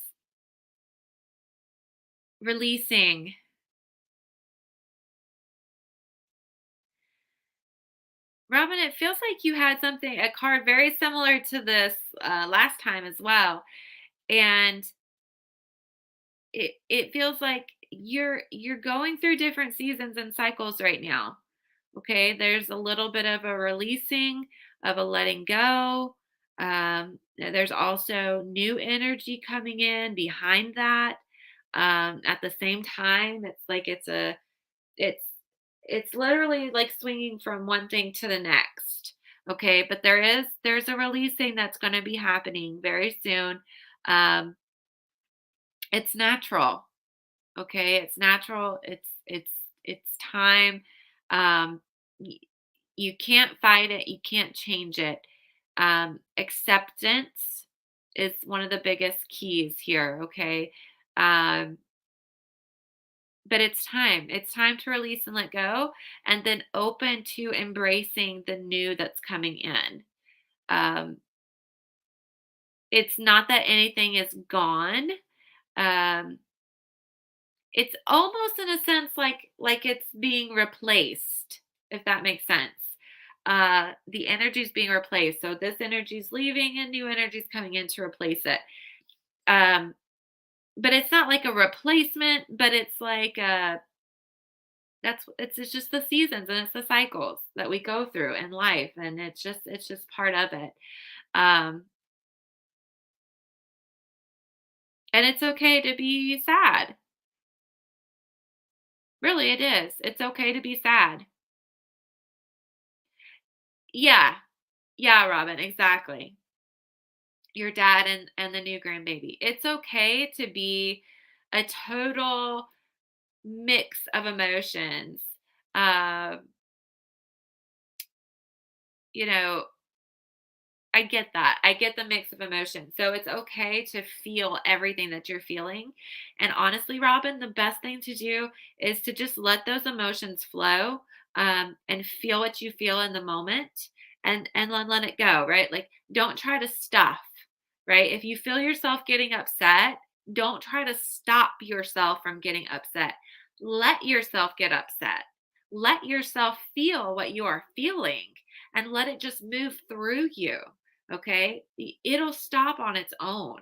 releasing. Robin, it feels like you had something, a card very similar to this last time as well. And it feels like you're going through different seasons and cycles right now. Okay, there's a little bit of a releasing, of a letting go. There's also new energy coming in behind that. At the same time, it's it's literally like swinging from one thing to the next. Okay, but there's a releasing that's going to be happening very soon. Um, it's natural. Okay, it's natural. It's time. Um, y- you can't fight it. You can't change it. Acceptance is one of the biggest keys here. Okay, um, but it's time. It's time to release and let go, and then open to embracing the new that's coming in. Um, it's not that anything is gone. Um, It's almost in a sense like it's being replaced, if that makes sense. The energy is being replaced. So this energy is leaving and new energy is coming in to replace it. Um, but it's not like a replacement, but it's like it's just the seasons and it's the cycles that we go through in life, and it's just part of it. Um, and it's okay to be sad. Really, it is. It's okay to be sad. Yeah, yeah, Robin, exactly. Your dad and the new grandbaby. It's okay to be a total mix of emotions. Um, you know, I get that. I get the mix of emotions. So it's okay to feel everything that you're feeling. And honestly, Robin, the best thing to do is to just let those emotions flow, and feel what you feel in the moment, and let it go, right? Like, don't try to stuff, right? If you feel yourself getting upset, don't try to stop yourself from getting upset. Let yourself get upset. Let yourself feel what you are feeling and let it just move through you. Okay, it'll stop on its own.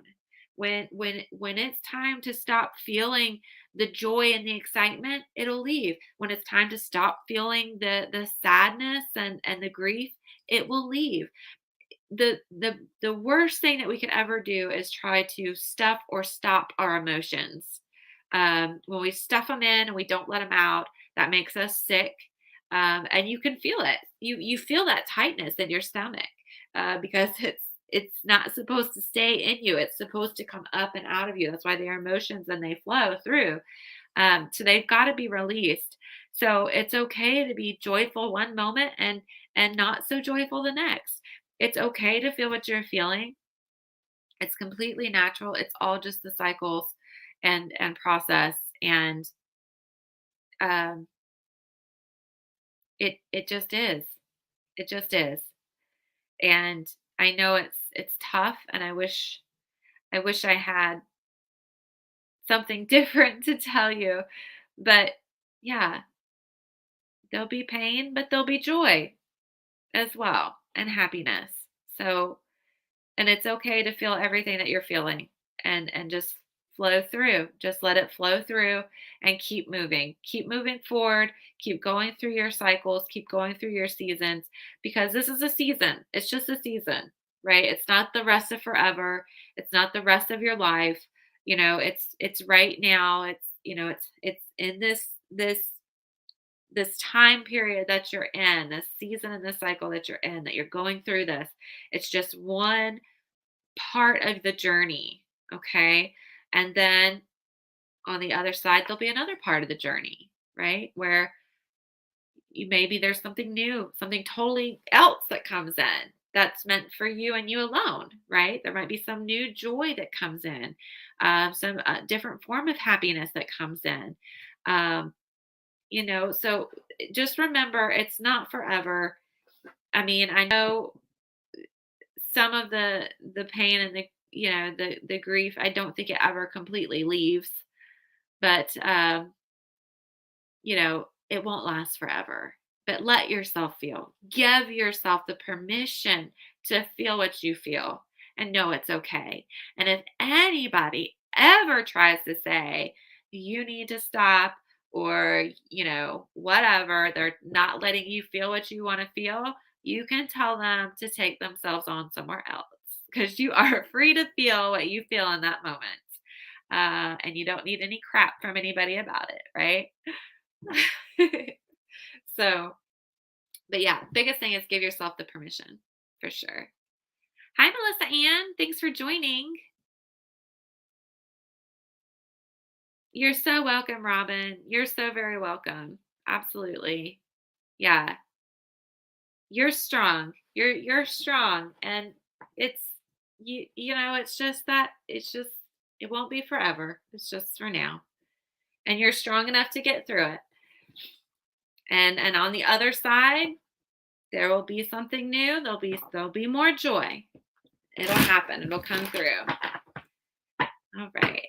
When it's time to stop feeling the joy and the excitement, it'll leave. When it's time to stop feeling the sadness and the grief, it will leave. The worst thing that we could ever do is try to stuff or stop our emotions. When we stuff them in and we don't let them out, that makes us sick. And you can feel it. You feel that tightness in your stomach, because it's not supposed to stay in you. It's supposed to come up and out of you. That's why they're emotions and they flow through. So they've got to be released. So it's okay to be joyful one moment and not so joyful the next. It's okay to feel what you're feeling. It's completely natural. It's all just the cycles and process. And um, it just is. It just is. And I know it's tough, and I wish I had something different to tell you, but yeah, there'll be pain, but there'll be joy as well, and happiness. So, and it's okay to feel everything that you're feeling, and just flow through. Just let it flow through and keep moving. Keep moving forward, keep going through your cycles, keep going through your seasons, because this is a season. It's just a season, right? It's not the rest of forever. It's not the rest of your life. It's right now. It's in this time period that you're in, this season and this cycle that you're in, that you're going through this. It's just one part of the journey, okay? And then on the other side, there'll be another part of the journey, right? Where maybe there's something new, something totally else that comes in that's meant for you and you alone, right? There might be some new joy that comes in, some different form of happiness that comes in. Um, so just remember, it's not forever. I mean, I know some of the pain and the grief, I don't think it ever completely leaves, but it won't last forever. But let yourself feel. Give yourself the permission to feel what you feel and know it's okay. And if anybody ever tries to say you need to stop, or whatever, they're not letting you feel what you want to feel, you can tell them to take themselves on somewhere else, because you are free to feel what you feel in that moment. And you don't need any crap from anybody about it, right? So, but yeah, biggest thing is give yourself the permission, for sure. Hi, Melissa Ann. Thanks for joining. You're so welcome, Robin. You're so very welcome. Absolutely. Yeah. You're strong. You're strong. And it's it's just that it won't be forever. It's just for now. And you're strong enough to get through it. And on the other side, there will be something new. There'll be more joy. It'll happen. It'll come through. All right.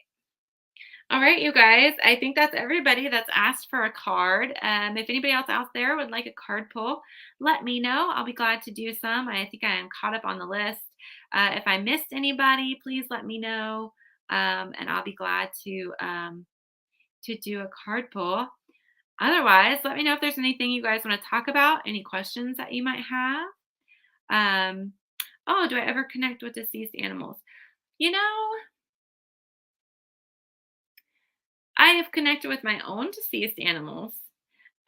All right, you guys. I think that's everybody that's asked for a card. If anybody else out there would like a card pull, let me know. I'll be glad to do some. I think I am caught up on the list. If I missed anybody, please let me know, and I'll be glad to do a card pull. Otherwise, let me know if there's anything you guys want to talk about, any questions that you might have. Oh, do I ever connect with deceased animals? I have connected with my own deceased animals.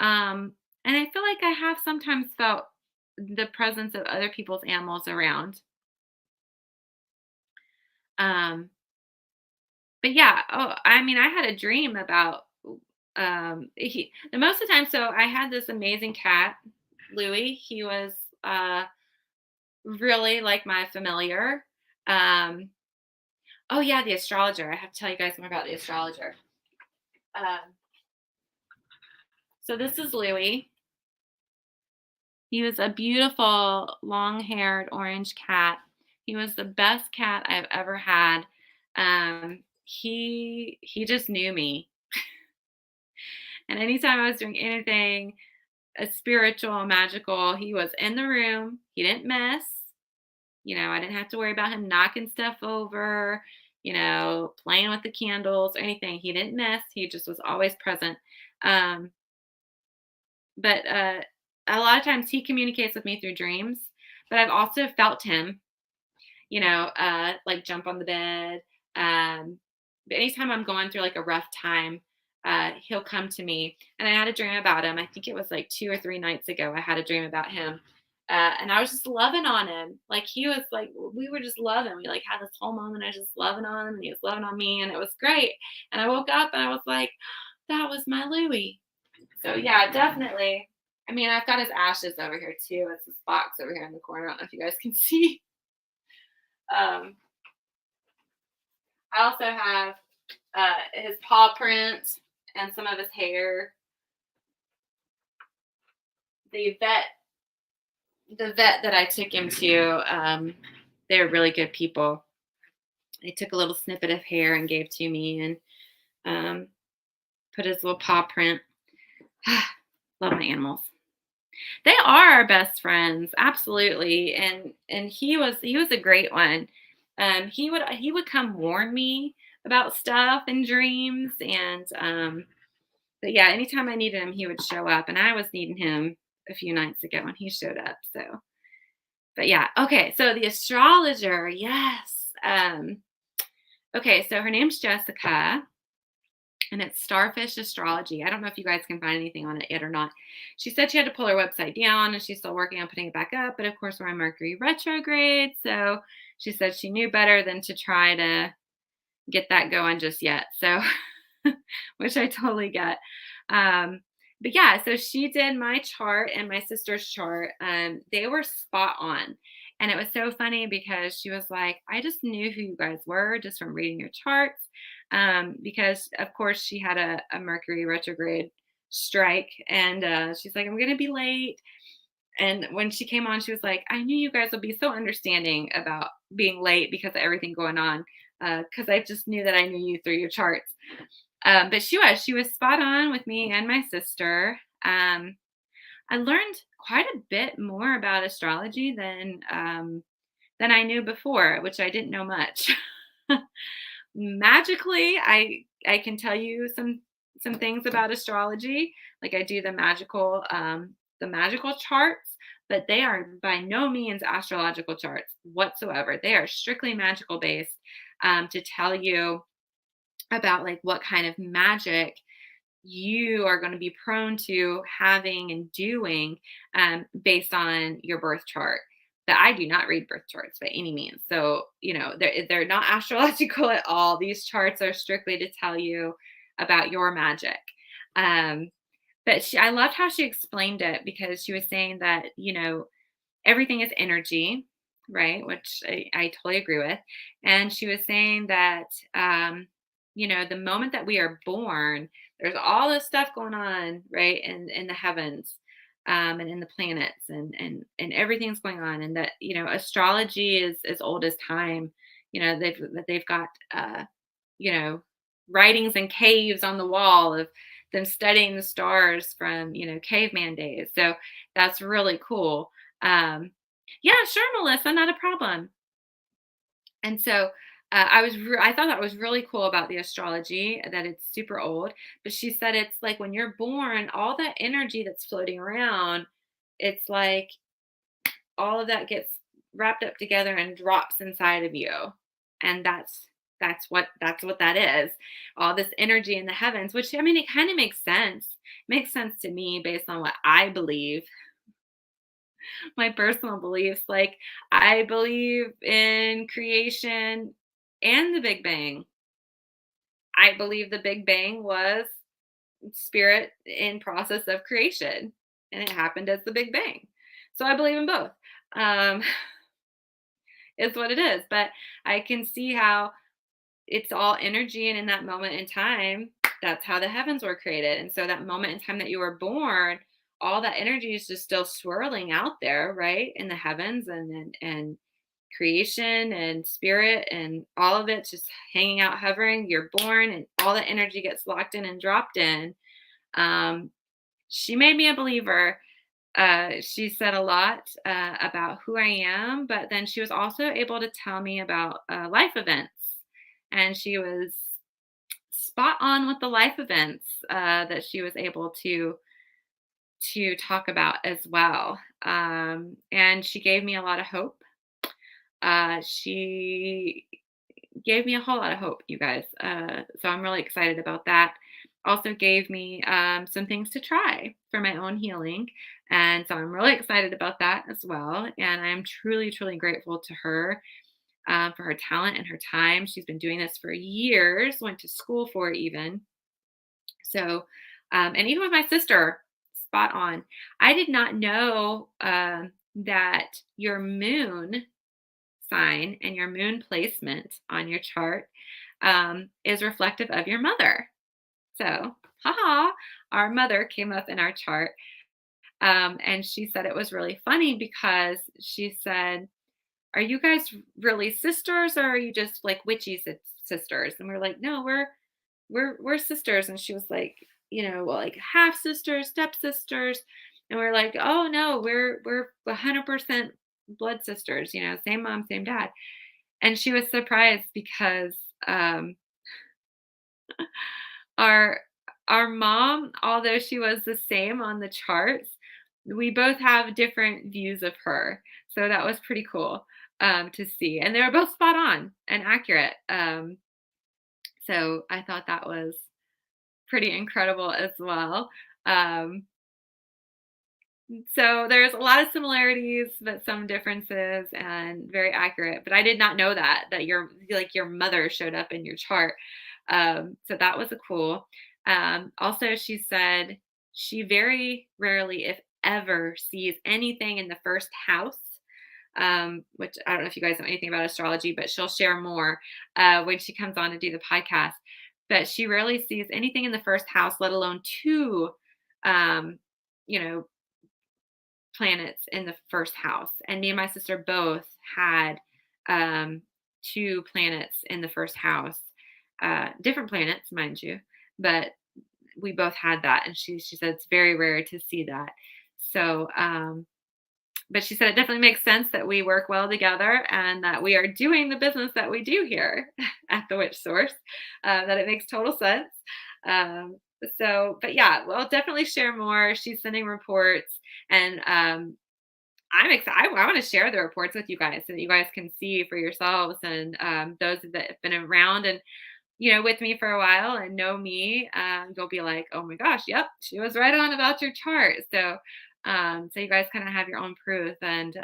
And I feel like I have sometimes felt the presence of other people's animals around. Um, but yeah, I mean, I had a dream about the most of the time. So I had this amazing cat, Louis. He was really like my familiar. Um, oh yeah, the astrologer. I have to tell you guys more about the astrologer. Um, so this is Louis. He was a beautiful, long-haired orange cat. He was the best cat I've ever had. He just knew me, and anytime I was doing anything spiritual, magical, he was in the room. He didn't miss. I didn't have to worry about him knocking stuff over, playing with the candles or anything. He didn't miss. He just was always present. Um, but a lot of times he communicates with me through dreams, but I've also felt him, like jump on the bed. But anytime I'm going through like a rough time, he'll come to me. And I had a dream about him. I think it was like 2 or 3 nights ago. I had a dream about him. And I was just loving on him. Like he was like, we were just loving. We like had this whole moment. I was just loving on him and he was loving on me. And it was great. And I woke up and I was like, that was my Louie. So yeah, definitely. I mean, I've got his ashes over here too. It's this box over here in the corner. I don't know if you guys can see. Um, I also have his paw print and some of his hair. The vet that I took him to, they're really good people. They took a little snippet of hair and gave to me and put his little paw print. Love my animals. They are our best friends, absolutely. And he was a great one. He would come warn me about stuff and dreams and but yeah, anytime I needed him, he would show up, and I was needing him a few nights ago when he showed up. So, but yeah, okay. So the astrologer, yes. Okay, so her name's Jessica, and it's Starfish Astrology. I don't know if you guys can find anything on it yet or not. She said she had to pull her website down, and she's still working on putting it back up. But of course, we're on Mercury retrograde, so she said she knew better than to try to get that going just yet. So, which I totally get. Um, but yeah, so she did my chart and my sister's chart. They were spot on. And it was so funny because she was like, I just knew who you guys were just from reading your charts. Because, of course, she had a Mercury retrograde strike. And she's like, I'm going to be late. And when she came on, she was like, I knew you guys would be so understanding about being late because of everything going on. Because I just knew that I knew you through your charts. But she was spot on with me and my sister. I learned quite a bit more about astrology than I knew before, which I didn't know much. Magically, I can tell you some things about astrology. Like I do the magical charts, but they are by no means astrological charts whatsoever. They are strictly magical based to tell you about like what kind of magic you are going to be prone to having and doing based on your birth chart. But I do not read birth charts by any means. So, they're not astrological at all. These charts are strictly to tell you about your magic. But I loved how she explained it because she was saying that, everything is energy, right? Which I totally agree with. And she was saying that, the moment that we are born, there's all this stuff going on, right, in the heavens, and in the planets, and everything's going on, and that astrology is as old as time. They've got you know writings in caves on the wall of them studying the stars from caveman days. So that's really cool. Yeah, sure, Melissa, not a problem. And so I thought that was really cool about the astrology that it's super old. But she said it's like when you're born, all that energy that's floating around, it's like all of that gets wrapped up together and drops inside of you, and that's what that is. All this energy in the heavens, which I mean, it kind of makes sense. It makes sense to me based on what I believe, my personal beliefs. Like I believe in creation and the Big Bang. I believe the Big Bang was spirit in process of creation and it happened as the Big Bang. So I believe in both. Um is what it is. But I can see how it's all energy. And in that moment in time, that's how the heavens were created. And so that moment in time that you were born, all that energy is just still swirling out there, right? In the heavens and creation and spirit and all of it just hanging out, hovering. You're born and all that energy gets locked in and dropped in. Um, she made me a believer. She said a lot about who I am, but then she was also able to tell me about life events. And she was spot on with the life events that she was able to talk about as well. And she gave me a lot of hope. She gave me a whole lot of hope, you guys. So I'm really excited about that. Also gave me some things to try for my own healing. And so I'm really excited about that as well. And I'm truly, truly grateful to her for her talent and her time. She's been doing this for years, went to school for it even. So, and even with my sister, spot on. I did not know that your moon sign and your moon placement on your chart is reflective of your mother. So, haha, our mother came up in our chart. And she said it was really funny because she said, "Are you guys really sisters or are you just like witchy sisters?" And we're like, "No, we're sisters." And she was like, well, like half sisters, step sisters. And we're like, "Oh no, we're 100% blood sisters, same mom, same dad." And she was surprised because um our our mom, although she was the same on the charts, we both have different views of her. So that was pretty cool to see. And they were both spot on and accurate. So I thought that was pretty incredible as well. Um, so there's a lot of similarities, but some differences and very accurate. But I did not know that your mother showed up in your chart. So that was a cool. Also, she said she very rarely, if ever, sees anything in the first house. Which I don't know if you guys know anything about astrology, but she'll share more when she comes on to do the podcast. But she rarely sees anything in the first house, let alone two, um, you know, planets in the first house. And me and my sister both had um, two planets in the first house, different planets, mind you, but we both had that. And she said it's very rare to see that. So, but she said it definitely makes sense that we work well together and that we are doing the business that we do here at the Witch Source, that it makes total sense. Um, but yeah, we'll definitely share more. She's sending reports and I'm excited. I want to share the reports with you guys so that you guys can see for yourselves and those that have been around and with me for a while and know me, you'll be like, "Oh my gosh, yep, she was right on about your chart." So you guys kind of have your own proof. And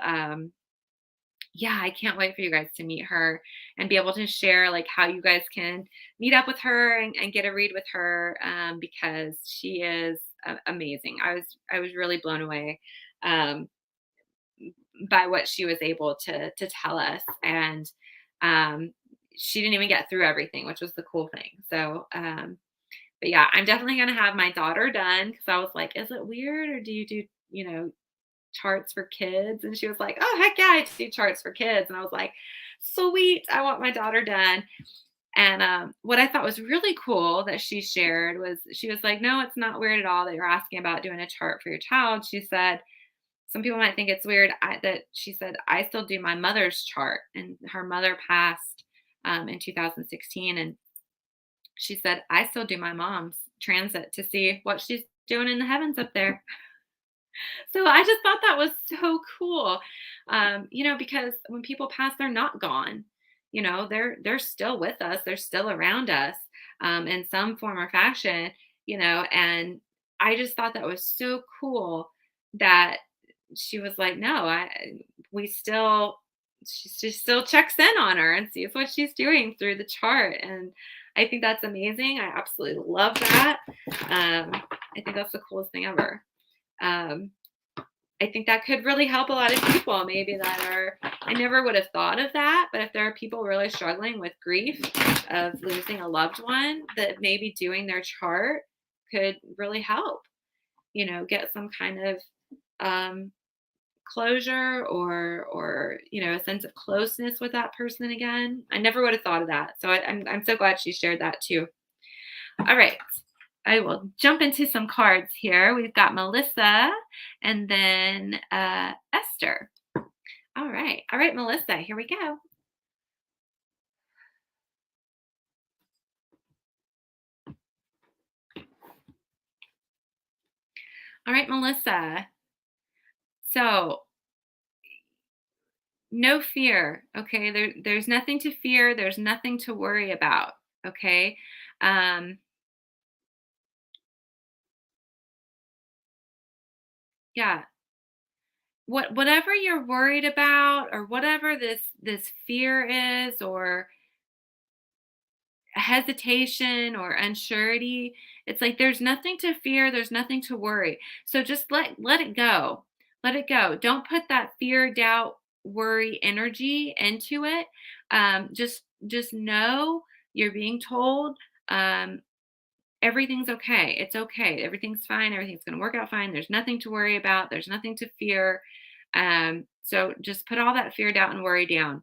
yeah, I can't wait for you guys to meet her and be able to share like how you guys can meet up with her and get a read with her because she is amazing. I was really blown away um, by what she was able to tell us. And um, she didn't even get through everything, which was the cool thing. But yeah, I'm definitely going to have my daughter done because I was like, "Is it weird or do you do, charts for kids?" And she was like, "Oh, heck yeah, I do charts for kids." And I was like, "Sweet, I want my daughter done." And what I thought was really cool that she shared was she was like, "No, it's not weird at all that you're asking about doing a chart for your child." She said, "Some people might think it's weird she said, I still do my mother's chart." And her mother passed in 2016. And she said, "I still do my mom's transit to see what she's doing in the heavens up there." So I just thought that was so cool. Because when people pass, they're not gone. They're still with us. They're still around us in some form or fashion. And I just thought that was so cool that she was like, "No, we still." She still checks in on her and sees what she's doing through the chart, and I think that's amazing. I absolutely love that. I think that's the coolest thing ever. Um, I think that could really help a lot of people maybe that are, I never would have thought of that, but if there are people really struggling with grief of losing a loved one, that maybe doing their chart could really help, get some kind of um, closure or a sense of closeness with that person again. I never would have thought of that. So I'm so glad she shared that too. All right. I will jump into some cards here. We've got Melissa and then Esther. All right. All right, Melissa, here we go. All right, Melissa. So, no fear. Okay. There's nothing to fear. There's nothing to worry about. Okay. Um, yeah. Whatever you're worried about or whatever this fear is or hesitation or unsurety, it's like there's nothing to fear, there's nothing to worry. So just let it go. Let it go. Don't put that fear, doubt, worry energy into it. Just know you're being told everything's okay. It's okay. Everything's fine. Everything's going to work out fine. There's nothing to worry about. There's nothing to fear. So just put all that fear, doubt, and worry down.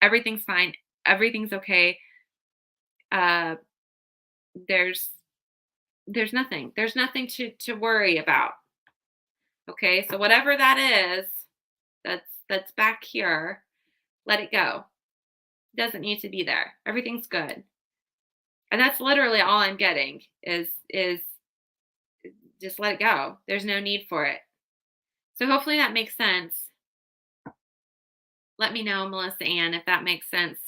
Everything's fine. Everything's okay. Uh, there's there's nothing to worry about. Okay, so whatever that is, that's back here, let it go. It doesn't need to be there. Everything's good. And that's literally all I'm getting is just let it go. There's no need for it. So hopefully that makes sense. Let me know, Melissa Ann, if that makes sense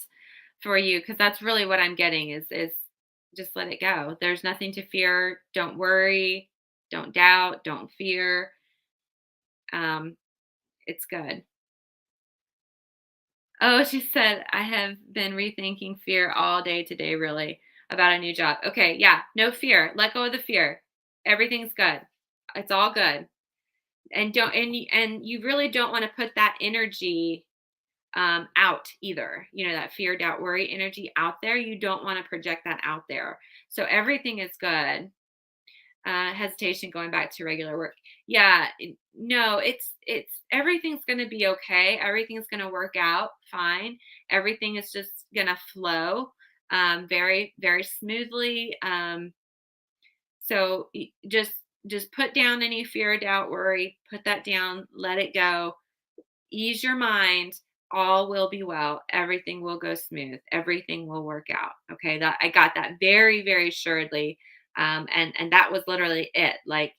for you, because that's really what I'm getting is just let it go. There's nothing to fear. Don't worry. Don't doubt. Don't fear. Um, it's good. Oh, she said, I have been rethinking fear all day today, really, about a new job. Okay, yeah, no fear. Let go of the fear. Everything's good. It's all good. And you really don't want to put that energy out either. That fear, doubt, worry energy out there. You don't want to project that out there. So everything is good. Hesitation going back to regular work. Yeah, no, it's everything's going to be okay. Everything's going to work out fine. Everything is just going to flow very very smoothly. So just put down any fear, doubt, worry, put that down, let it go. Ease your mind. All will be well. Everything will go smooth. Everything will work out. Okay, that I got that very very assuredly. And that was literally it. Like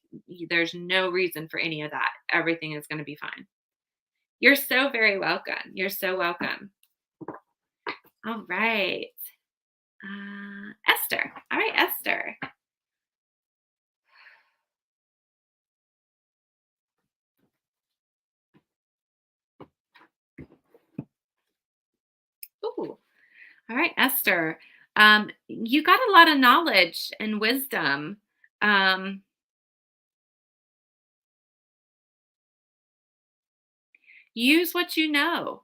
there's no reason for any of that. Everything is going to be fine. You're so very welcome. You're so welcome. All right. Esther. All right, Esther. Ooh. All right, Esther. You got a lot of knowledge and wisdom. Um, use what you know.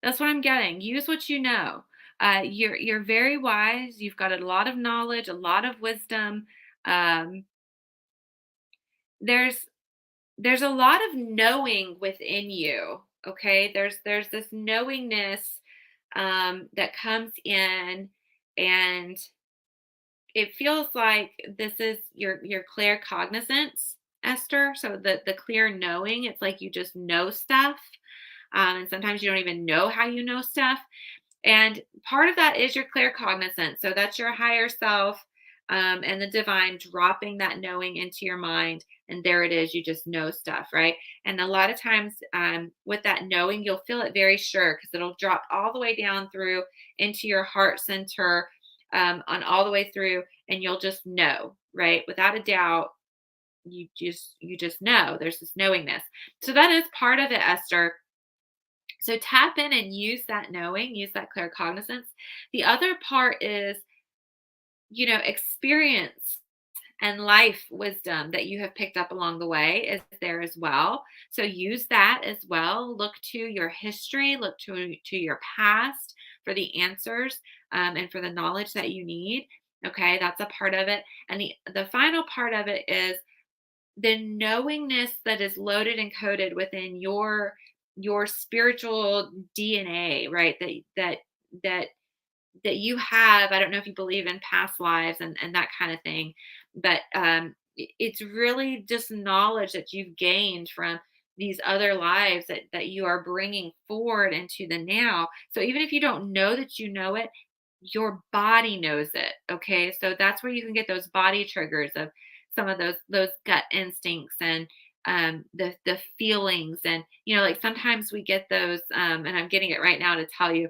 That's what I'm getting. Use what you know. You're very wise. You've got a lot of knowledge, a lot of wisdom. Um, there's there's a lot of knowing within you. Okay, there's this knowingness that comes in, and it feels like this is your clear cognizance, Esther. So the clear knowing, it's like you just know stuff, and sometimes you don't even know how you know stuff. And part of that is your clear cognizance. So that's your higher self and the divine dropping that knowing into your mind. And there it is. You just know stuff, right? And a lot of times with that knowing, you'll feel it very sure because it'll drop all the way down through into your heart center on all the way through. And you'll just know, right? Without a doubt, you just know there's this knowingness. So that is part of it, Esther. So tap in and use that knowing, use that clear cognizance. The other part is, experience and life wisdom that you have picked up along the way is there as well. So use that as well. Look to your history, look to your past for the answers, and for the knowledge that you need. Okay, that's a part of it. And the final part of it is the knowingness that is loaded and coded within your spiritual DNA, right? That that you have. I don't know if you believe in past lives and that kind of thing, but it's really just knowledge that you've gained from these other lives that you are bringing forward into the now. So even if you don't know that you know it, your body knows it. Okay, so that's where you can get those body triggers of some of those gut instincts and the feelings. And like sometimes we get those, and I'm getting it right now to tell you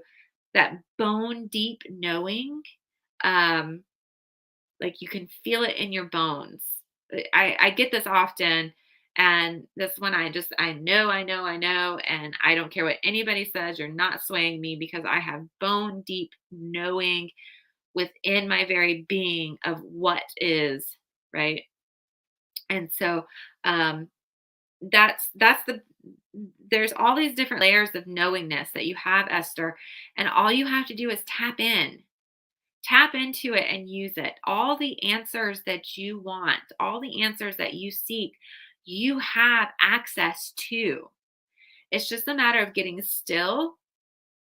that bone deep knowing, um, like you can feel it in your bones. I get this often, and this one I know, and I don't care what anybody says. You're not swaying me because I have bone deep knowing within my very being of what is, right. And so um, that's the there's all these different layers of knowingness that you have, Esther, and all you have to do is tap into it and use it. All the answers that you want, all the answers that you seek, you have access to. It's just a matter of getting still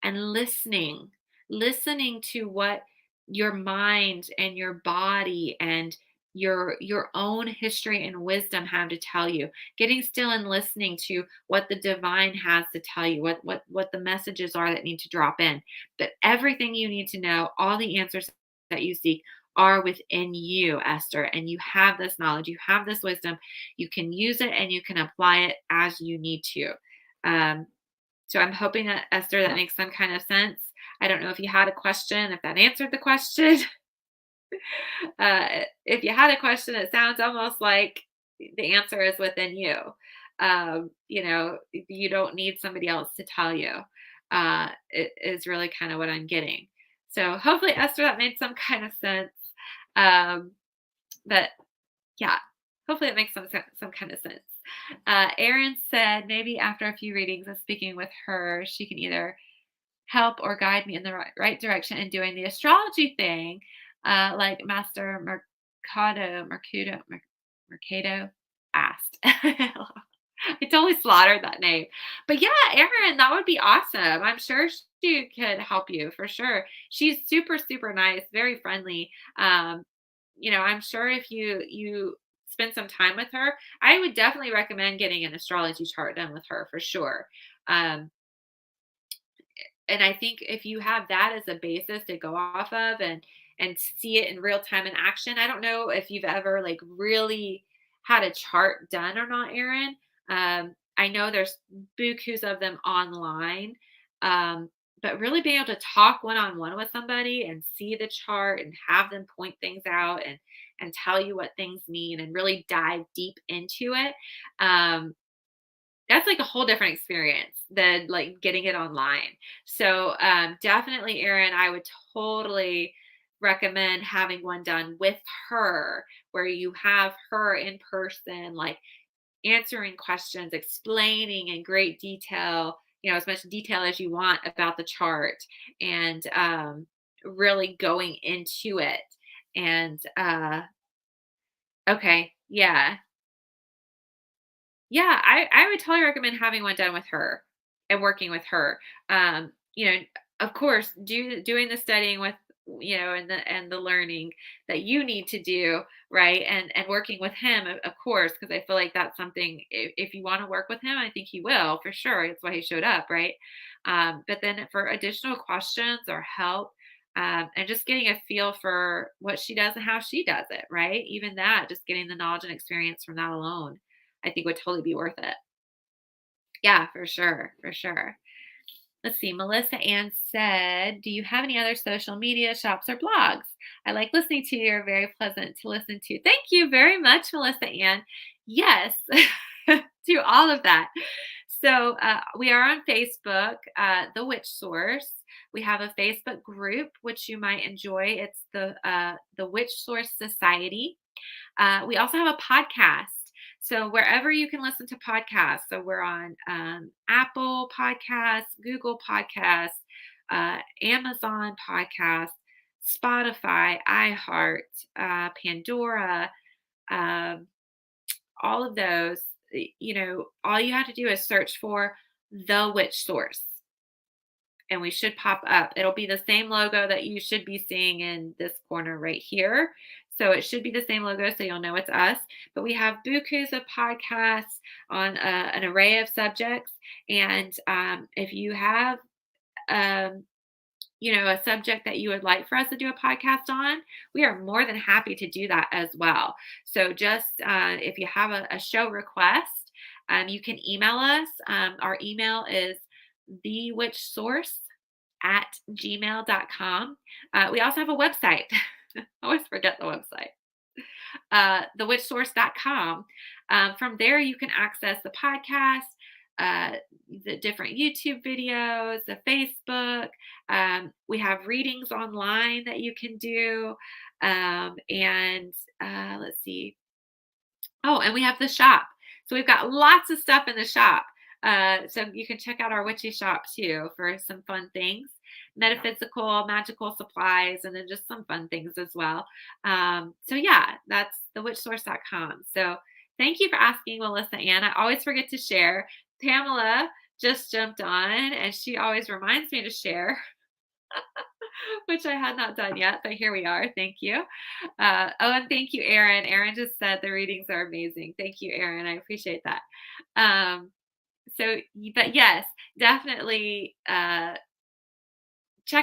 and listening to what your mind and your body and your own history and wisdom have to tell you. Getting still and listening to what the divine has to tell you, what the messages are that need to drop in. But everything you need to know, all the answers that you seek are within you, Esther, and you have this knowledge, you have this wisdom. You can use it and you can apply it as you need to. um, so I'm hoping that, Esther, that makes some kind of sense. I don't know if you had a question, if that answered the question. If you had a question, it sounds almost like the answer is within you. You don't need somebody else to tell you. It is really kind of what I'm getting. So hopefully, Esther, that made some kind of sense. Um, but yeah, hopefully it makes some kind of sense. Erin said maybe after a few readings of speaking with her, she can either help or guide me in the right direction in doing the astrology thing, like Master Mercado asked. I totally slaughtered that name. But yeah, Erin, that would be awesome. I'm sure she could help you for sure. She's super, super nice, very friendly. I'm sure if you spend some time with her, I would definitely recommend getting an astrology chart done with her for sure. Um, and I think if you have that as a basis to go off of and see it in real time in action. I don't know if you've ever like really had a chart done or not, Erin. I know there's bukus of them online. Um, but really being able to talk one on one with somebody and see the chart and have them point things out and tell you what things mean and really dive deep into it. Um, that's like a whole different experience than like getting it online. So definitely, Erin, I would totally recommend having one done with her where you have her in person, like answering questions, explaining in great detail, as much detail as you want about the chart, and really going into it. And okay, yeah. Yeah, I would totally recommend having one done with her and working with her. Of course, doing the studying with and the learning that you need to do, right? And working with him, of course, because I feel like that's something. If you want to work with him, I think he will for sure. That's why he showed up, right? But then for additional questions or help. And just getting a feel for what she does and how she does it, right? Even that, just getting the knowledge and experience from that alone I think would totally be worth it. Yeah, for sure, for sure. Let's see. Melissa Ann said, "Do you have any other social media, shops, or blogs? I like listening to you. You're very pleasant to listen to." Thank you very much, Melissa Ann. Yes, to all of that. So we are on Facebook, The Witch Source. We have a Facebook group which you might enjoy. It's the Witch Source Society. We also have a podcast. So wherever you can listen to podcasts, so we're on Apple Podcasts, Google Podcasts, Amazon Podcasts, Spotify, iHeart, Pandora, um, all of those. All you have to do is search for The Witch Source and we should pop up. It'll be the same logo that you should be seeing in this corner right here. So it should be the same logo so you'll know it's us. But we have bukus of podcasts on an array of subjects. And if you have, um, a subject that you would like for us to do a podcast on, we are more than happy to do that as well. So just if you have a show request, you can email us. Our email is thewitchsource@gmail.com. We also have a website. I always forget the website. Thewitchsource.com. From there, you can access the podcast, the different YouTube videos, the Facebook. We have readings online that you can do. And let's see. Oh, and we have the shop. So we've got lots of stuff in the shop. So you can check out our witchy shop too for some fun things, metaphysical, magical supplies, and then just some fun things as well. So yeah, that's thewitchsource.com. So thank you for asking, Melissa Ann. I always forget to share. Pamela just jumped on and she always reminds me to share. Which I had not done yet, but here we are. Thank you. And thank you, Erin. Erin just said the readings are amazing. Thank you, Erin. I appreciate that. But yes, definitely check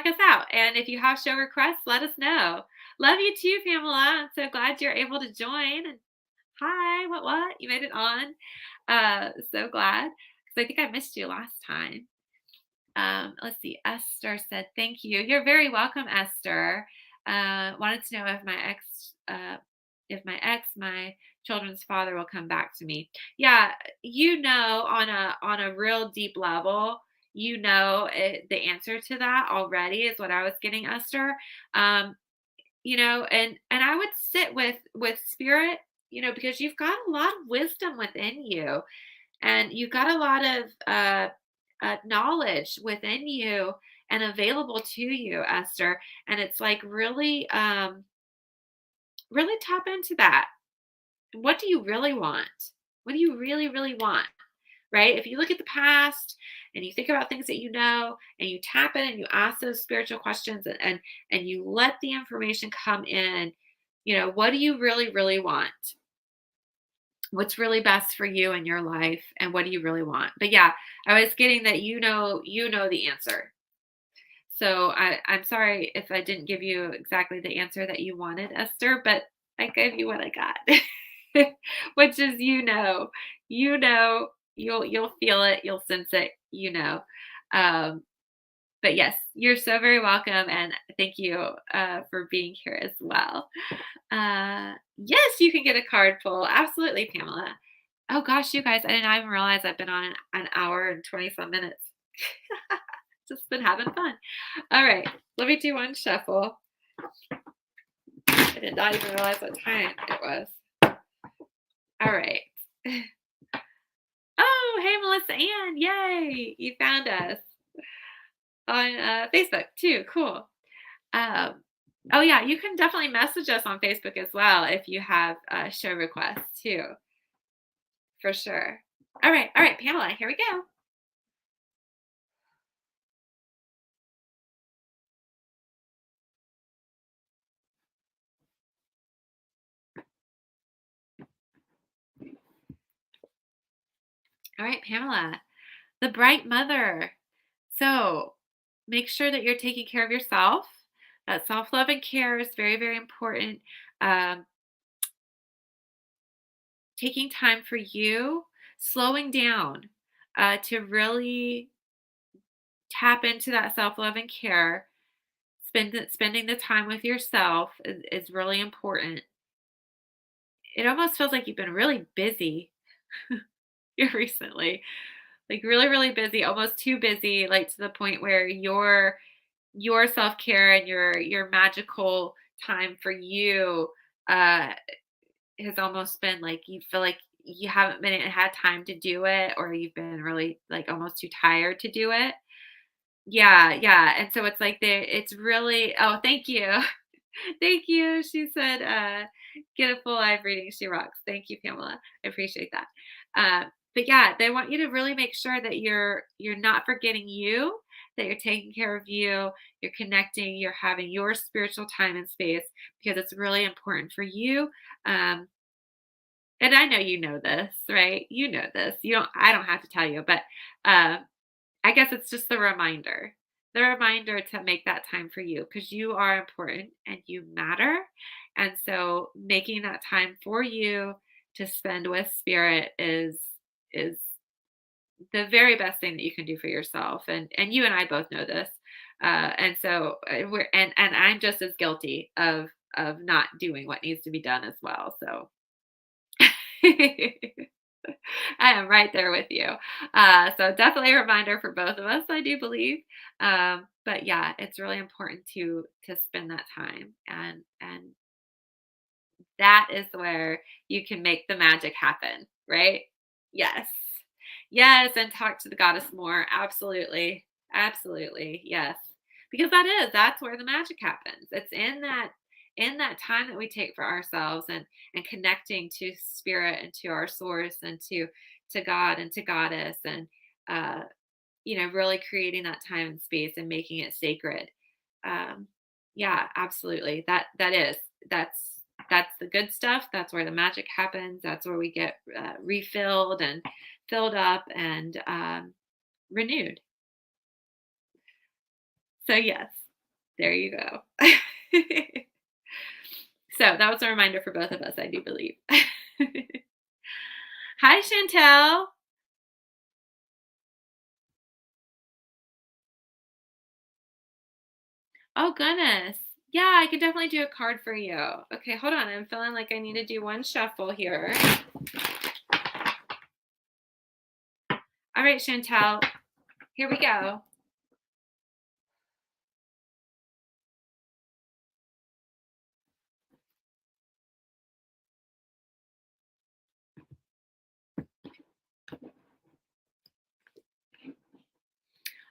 us out. And if you have show requests, let us know. Love you too, Pamela. I'm so glad you're able to join. And hi, what? You made it on. So glad because I think I missed you last time. Let's see. Esther said, thank you. You're very welcome, Esther. Wanted to know if my children's father will come back to me. Yeah. On a real deep level, the answer to that already is what I was getting, Esther. And I would sit with spirit, because you've got a lot of wisdom within you and you've got a lot of, knowledge within you and available to you, Esther. And it's like really, really tap into that. What do you really want? What do you really, really want? Right? If you look at the past and you think about things that and you tap in and you ask those spiritual questions and you let the information come in, what do you really, really want? What's really best for you in your life and what do you really want? But yeah, I was getting that you know the answer. So I'm sorry if I didn't give you exactly the answer that you wanted, Esther, but I gave you what I got. Which is you'll feel it, you'll sense it, but yes, you're so very welcome and thank you for being here as well. Yes, you can get a card pull. Absolutely, Pamela. Oh gosh, you guys, I did not even realize I've been on an hour and 20 some minutes. Just been having fun. All right, let me do one shuffle. I did not even realize what time it was. All right. Oh, hey, Melissa Ann. Yay, you found us on Facebook too. Cool. Oh yeah, you can definitely message us on Facebook as well if you have show requests too, for sure. All right, Pamela, here we go. All right, Pamela, the bright mother. So make sure that you're taking care of yourself. Self-love and care is very, very important. Taking time for you, slowing down to really tap into that self-love and care. Spending the time with yourself is really important. It almost feels like you've been really busy here recently, like really, really busy, almost too busy, like to the point where your self-care and your magical time for you has almost been like you feel like you haven't been had time to do it, or you've been really like almost too tired to do it. Yeah, yeah. And so it's like it's really, oh, thank you. Thank you. She said, get a full live reading. She rocks. Thank you, Pamela. I appreciate that. But yeah, they want you to really make sure that you're not forgetting you, that you're taking care of you, you're connecting, you're having your spiritual time and space because it's really important for you. Um, and I know you know this, right? You know this. You don't. I don't have to tell you, but uh, I guess it's just the reminder to make that time for you because you are important and you matter. And so making that time for you to spend with spirit is the very best thing that you can do for yourself. And you and I both know this. And so and I'm just as guilty of not doing what needs to be done as well. So I am right there with you. So definitely a reminder for both of us, I do believe. But yeah, it's really important to spend that time, and that is where you can make the magic happen, right? Yes. Yes, and talk to the goddess more. Absolutely. Absolutely. Yes. Because that's where the magic happens. It's in that time that we take for ourselves and connecting to spirit and to our source and to God and to goddess and uh really creating that time and space and making it sacred. Um, yeah, absolutely. That's that's the good stuff. That's where the magic happens. That's where we get refilled and filled up and renewed. So yes, there you go. So that was a reminder for both of us, I do believe. Hi, Chantel. Oh, goodness. Yeah, I could definitely do a card for you. Okay, hold on. I'm feeling like I need to do one shuffle here. All right, Chantel, here we go.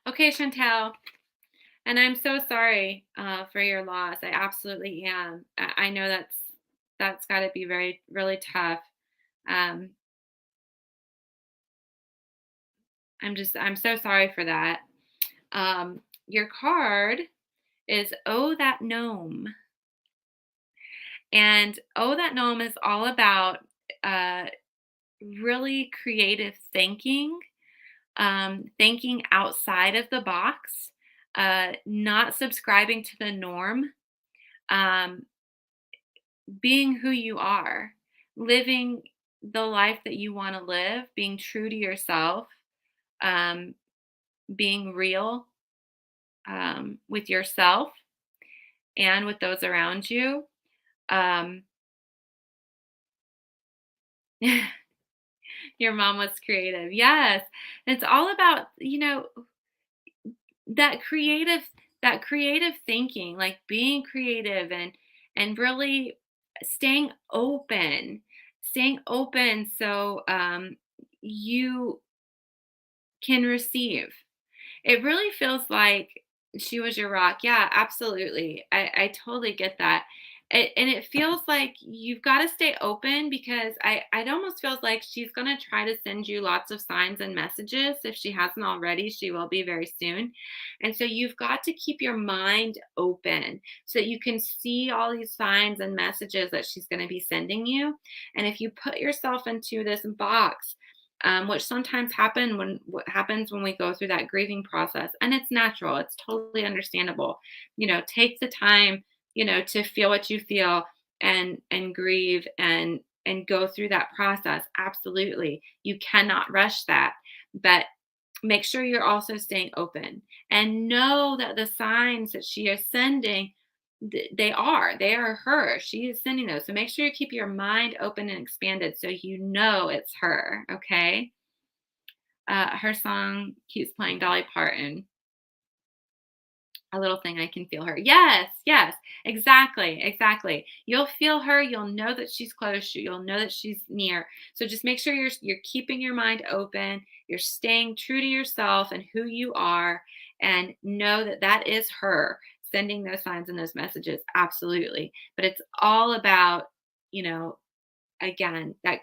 Okay, Chantel, and I'm so sorry for your loss. I absolutely am. I know that's got to be very really tough. Um, I'm so sorry for that. Your card is Oh That Gnome, and Oh That Gnome is all about uh, really creative thinking, thinking outside of the box, not subscribing to the norm, um, being who you are, living the life that you want to live, being true to yourself, um, being real with yourself and with those around you. Um, your mom was creative. Yes. It's all about, that creative that creative thinking, like being creative and really staying open so you can receive. It really feels like she was your rock. Yeah, absolutely. I totally get that. And it feels like you've got to stay open because it almost feels like she's going to try to send you lots of signs and messages. If she hasn't already, she will be very soon. And so you've got to keep your mind open so that you can see all these signs and messages that she's going to be sending you. And if you put yourself into this box, which sometimes what happens when we go through that grieving process, and it's natural, it's totally understandable. Take the time, to feel what you feel and grieve and go through that process. Absolutely, you cannot rush that, but make sure you're also staying open and know that the signs that she is sending, they are her. She is sending those. So make sure you keep your mind open and expanded so you know it's her. Okay. Her song keeps playing, Dolly Parton. A little thing, I can feel her. Yes, yes, exactly, exactly. You'll feel her. You'll know that she's close. You'll know that she's near. So just make sure you're keeping your mind open. You're staying true to yourself and who you are, and know that that is her sending those signs and those messages. Absolutely. But it's all about, you know, again, that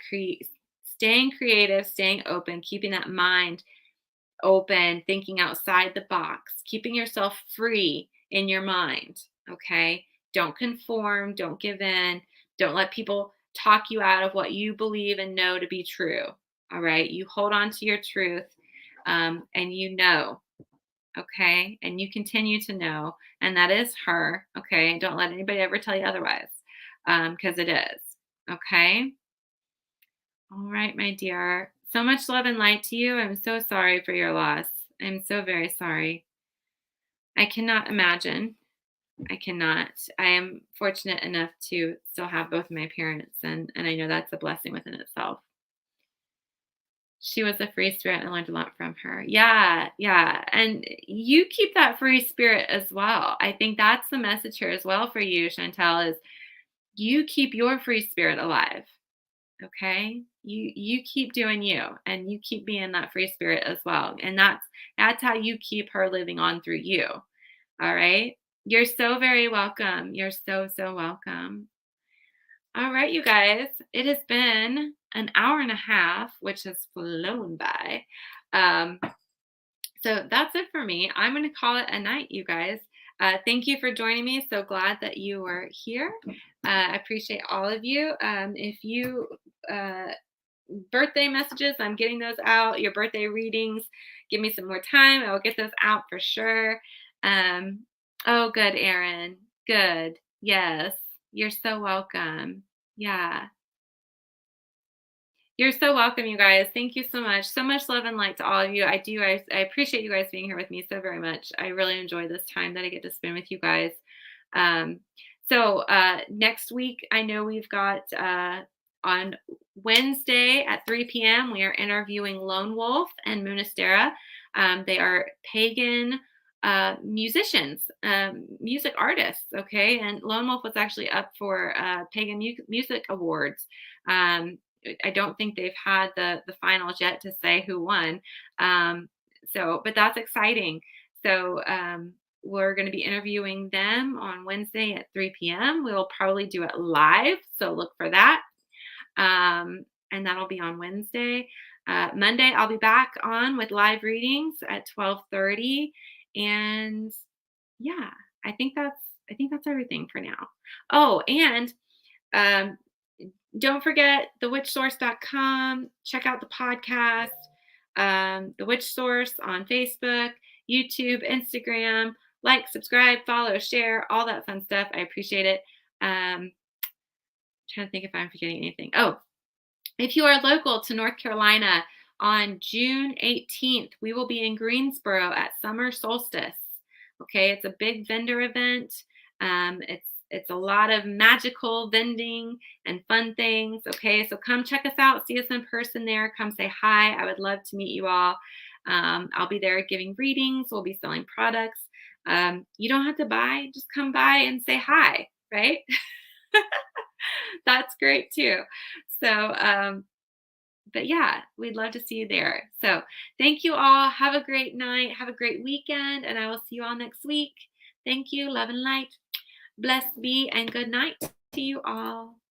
staying creative, staying open, keeping that mind open, thinking outside the box, keeping yourself free in your mind. Okay. Don't conform, don't give in, don't let people talk you out of what you believe and know to be true. All right. You hold on to your truth, and you know. Okay. And you continue to know. And that is her. Okay. Don't let anybody ever tell you otherwise, because it is. Okay. All right, my dear. So much love and light to you. I'm so sorry for your loss. I'm so very sorry. I cannot imagine. I cannot. I am fortunate enough to still have both my parents, and I know that's a blessing within itself. She was a free spirit and I learned a lot from her. Yeah, yeah. And you keep that free spirit as well. I think that's the message here as well for you, Chantel, is you keep your free spirit alive. Okay, you keep doing you, and you keep being that free spirit as well, and that's how you keep her living on through you. All right, you're so very welcome. You're so welcome. All right, you guys, it has been an hour and a half, which has flown by. um so that's it for me. I'm going to call it a night, you guys. Thank you for joining me. So glad that you were here. I appreciate all of you. If you uh, birthday messages, I'm getting those out. Your birthday readings, give me some more time. I will get those out for sure. Um, oh, good, Erin. Good. Yes. You're so welcome. Yeah. You're so welcome, you guys. Thank you so much. So much love and light to all of you. I do. I appreciate you guys being here with me so very much. I really enjoy this time that I get to spend with you guys. Um, Next week, I know we've got on Wednesday at 3 p.m., we are interviewing Lone Wolf and Moonstone. They are pagan musicians, music artists. Okay. And Lone Wolf was actually up for Pagan Music Awards. I don't think they've had the finals yet to say who won. But that's exciting. We're going to be interviewing them on Wednesday at 3 p.m. We'll probably do it live, so look for that. And that'll be on Wednesday. Monday, I'll be back on with live readings at 12:30, and yeah, I think that's everything for now. Oh, and um, don't forget thewitchsource.com. Check out the podcast, The Witch Source on Facebook, YouTube, Instagram. Like, subscribe, follow, share, all that fun stuff. I appreciate it. Trying to think if I'm forgetting anything. Oh, if you are local to North Carolina, on June 18th, we will be in Greensboro at Summer Solstice. Okay, it's a big vendor event. It's a lot of magical vending and fun things. Okay, so come check us out. See us in person there. Come say hi. I would love to meet you all. I'll be there giving readings. We'll be selling products. You don't have to buy. Just come by and say hi, right? That's great too. But yeah, we'd love to see you there. So thank you all. Have a great night. Have a great weekend. And I will see you all next week. Thank you. Love and light. Blessed be and good night to you all.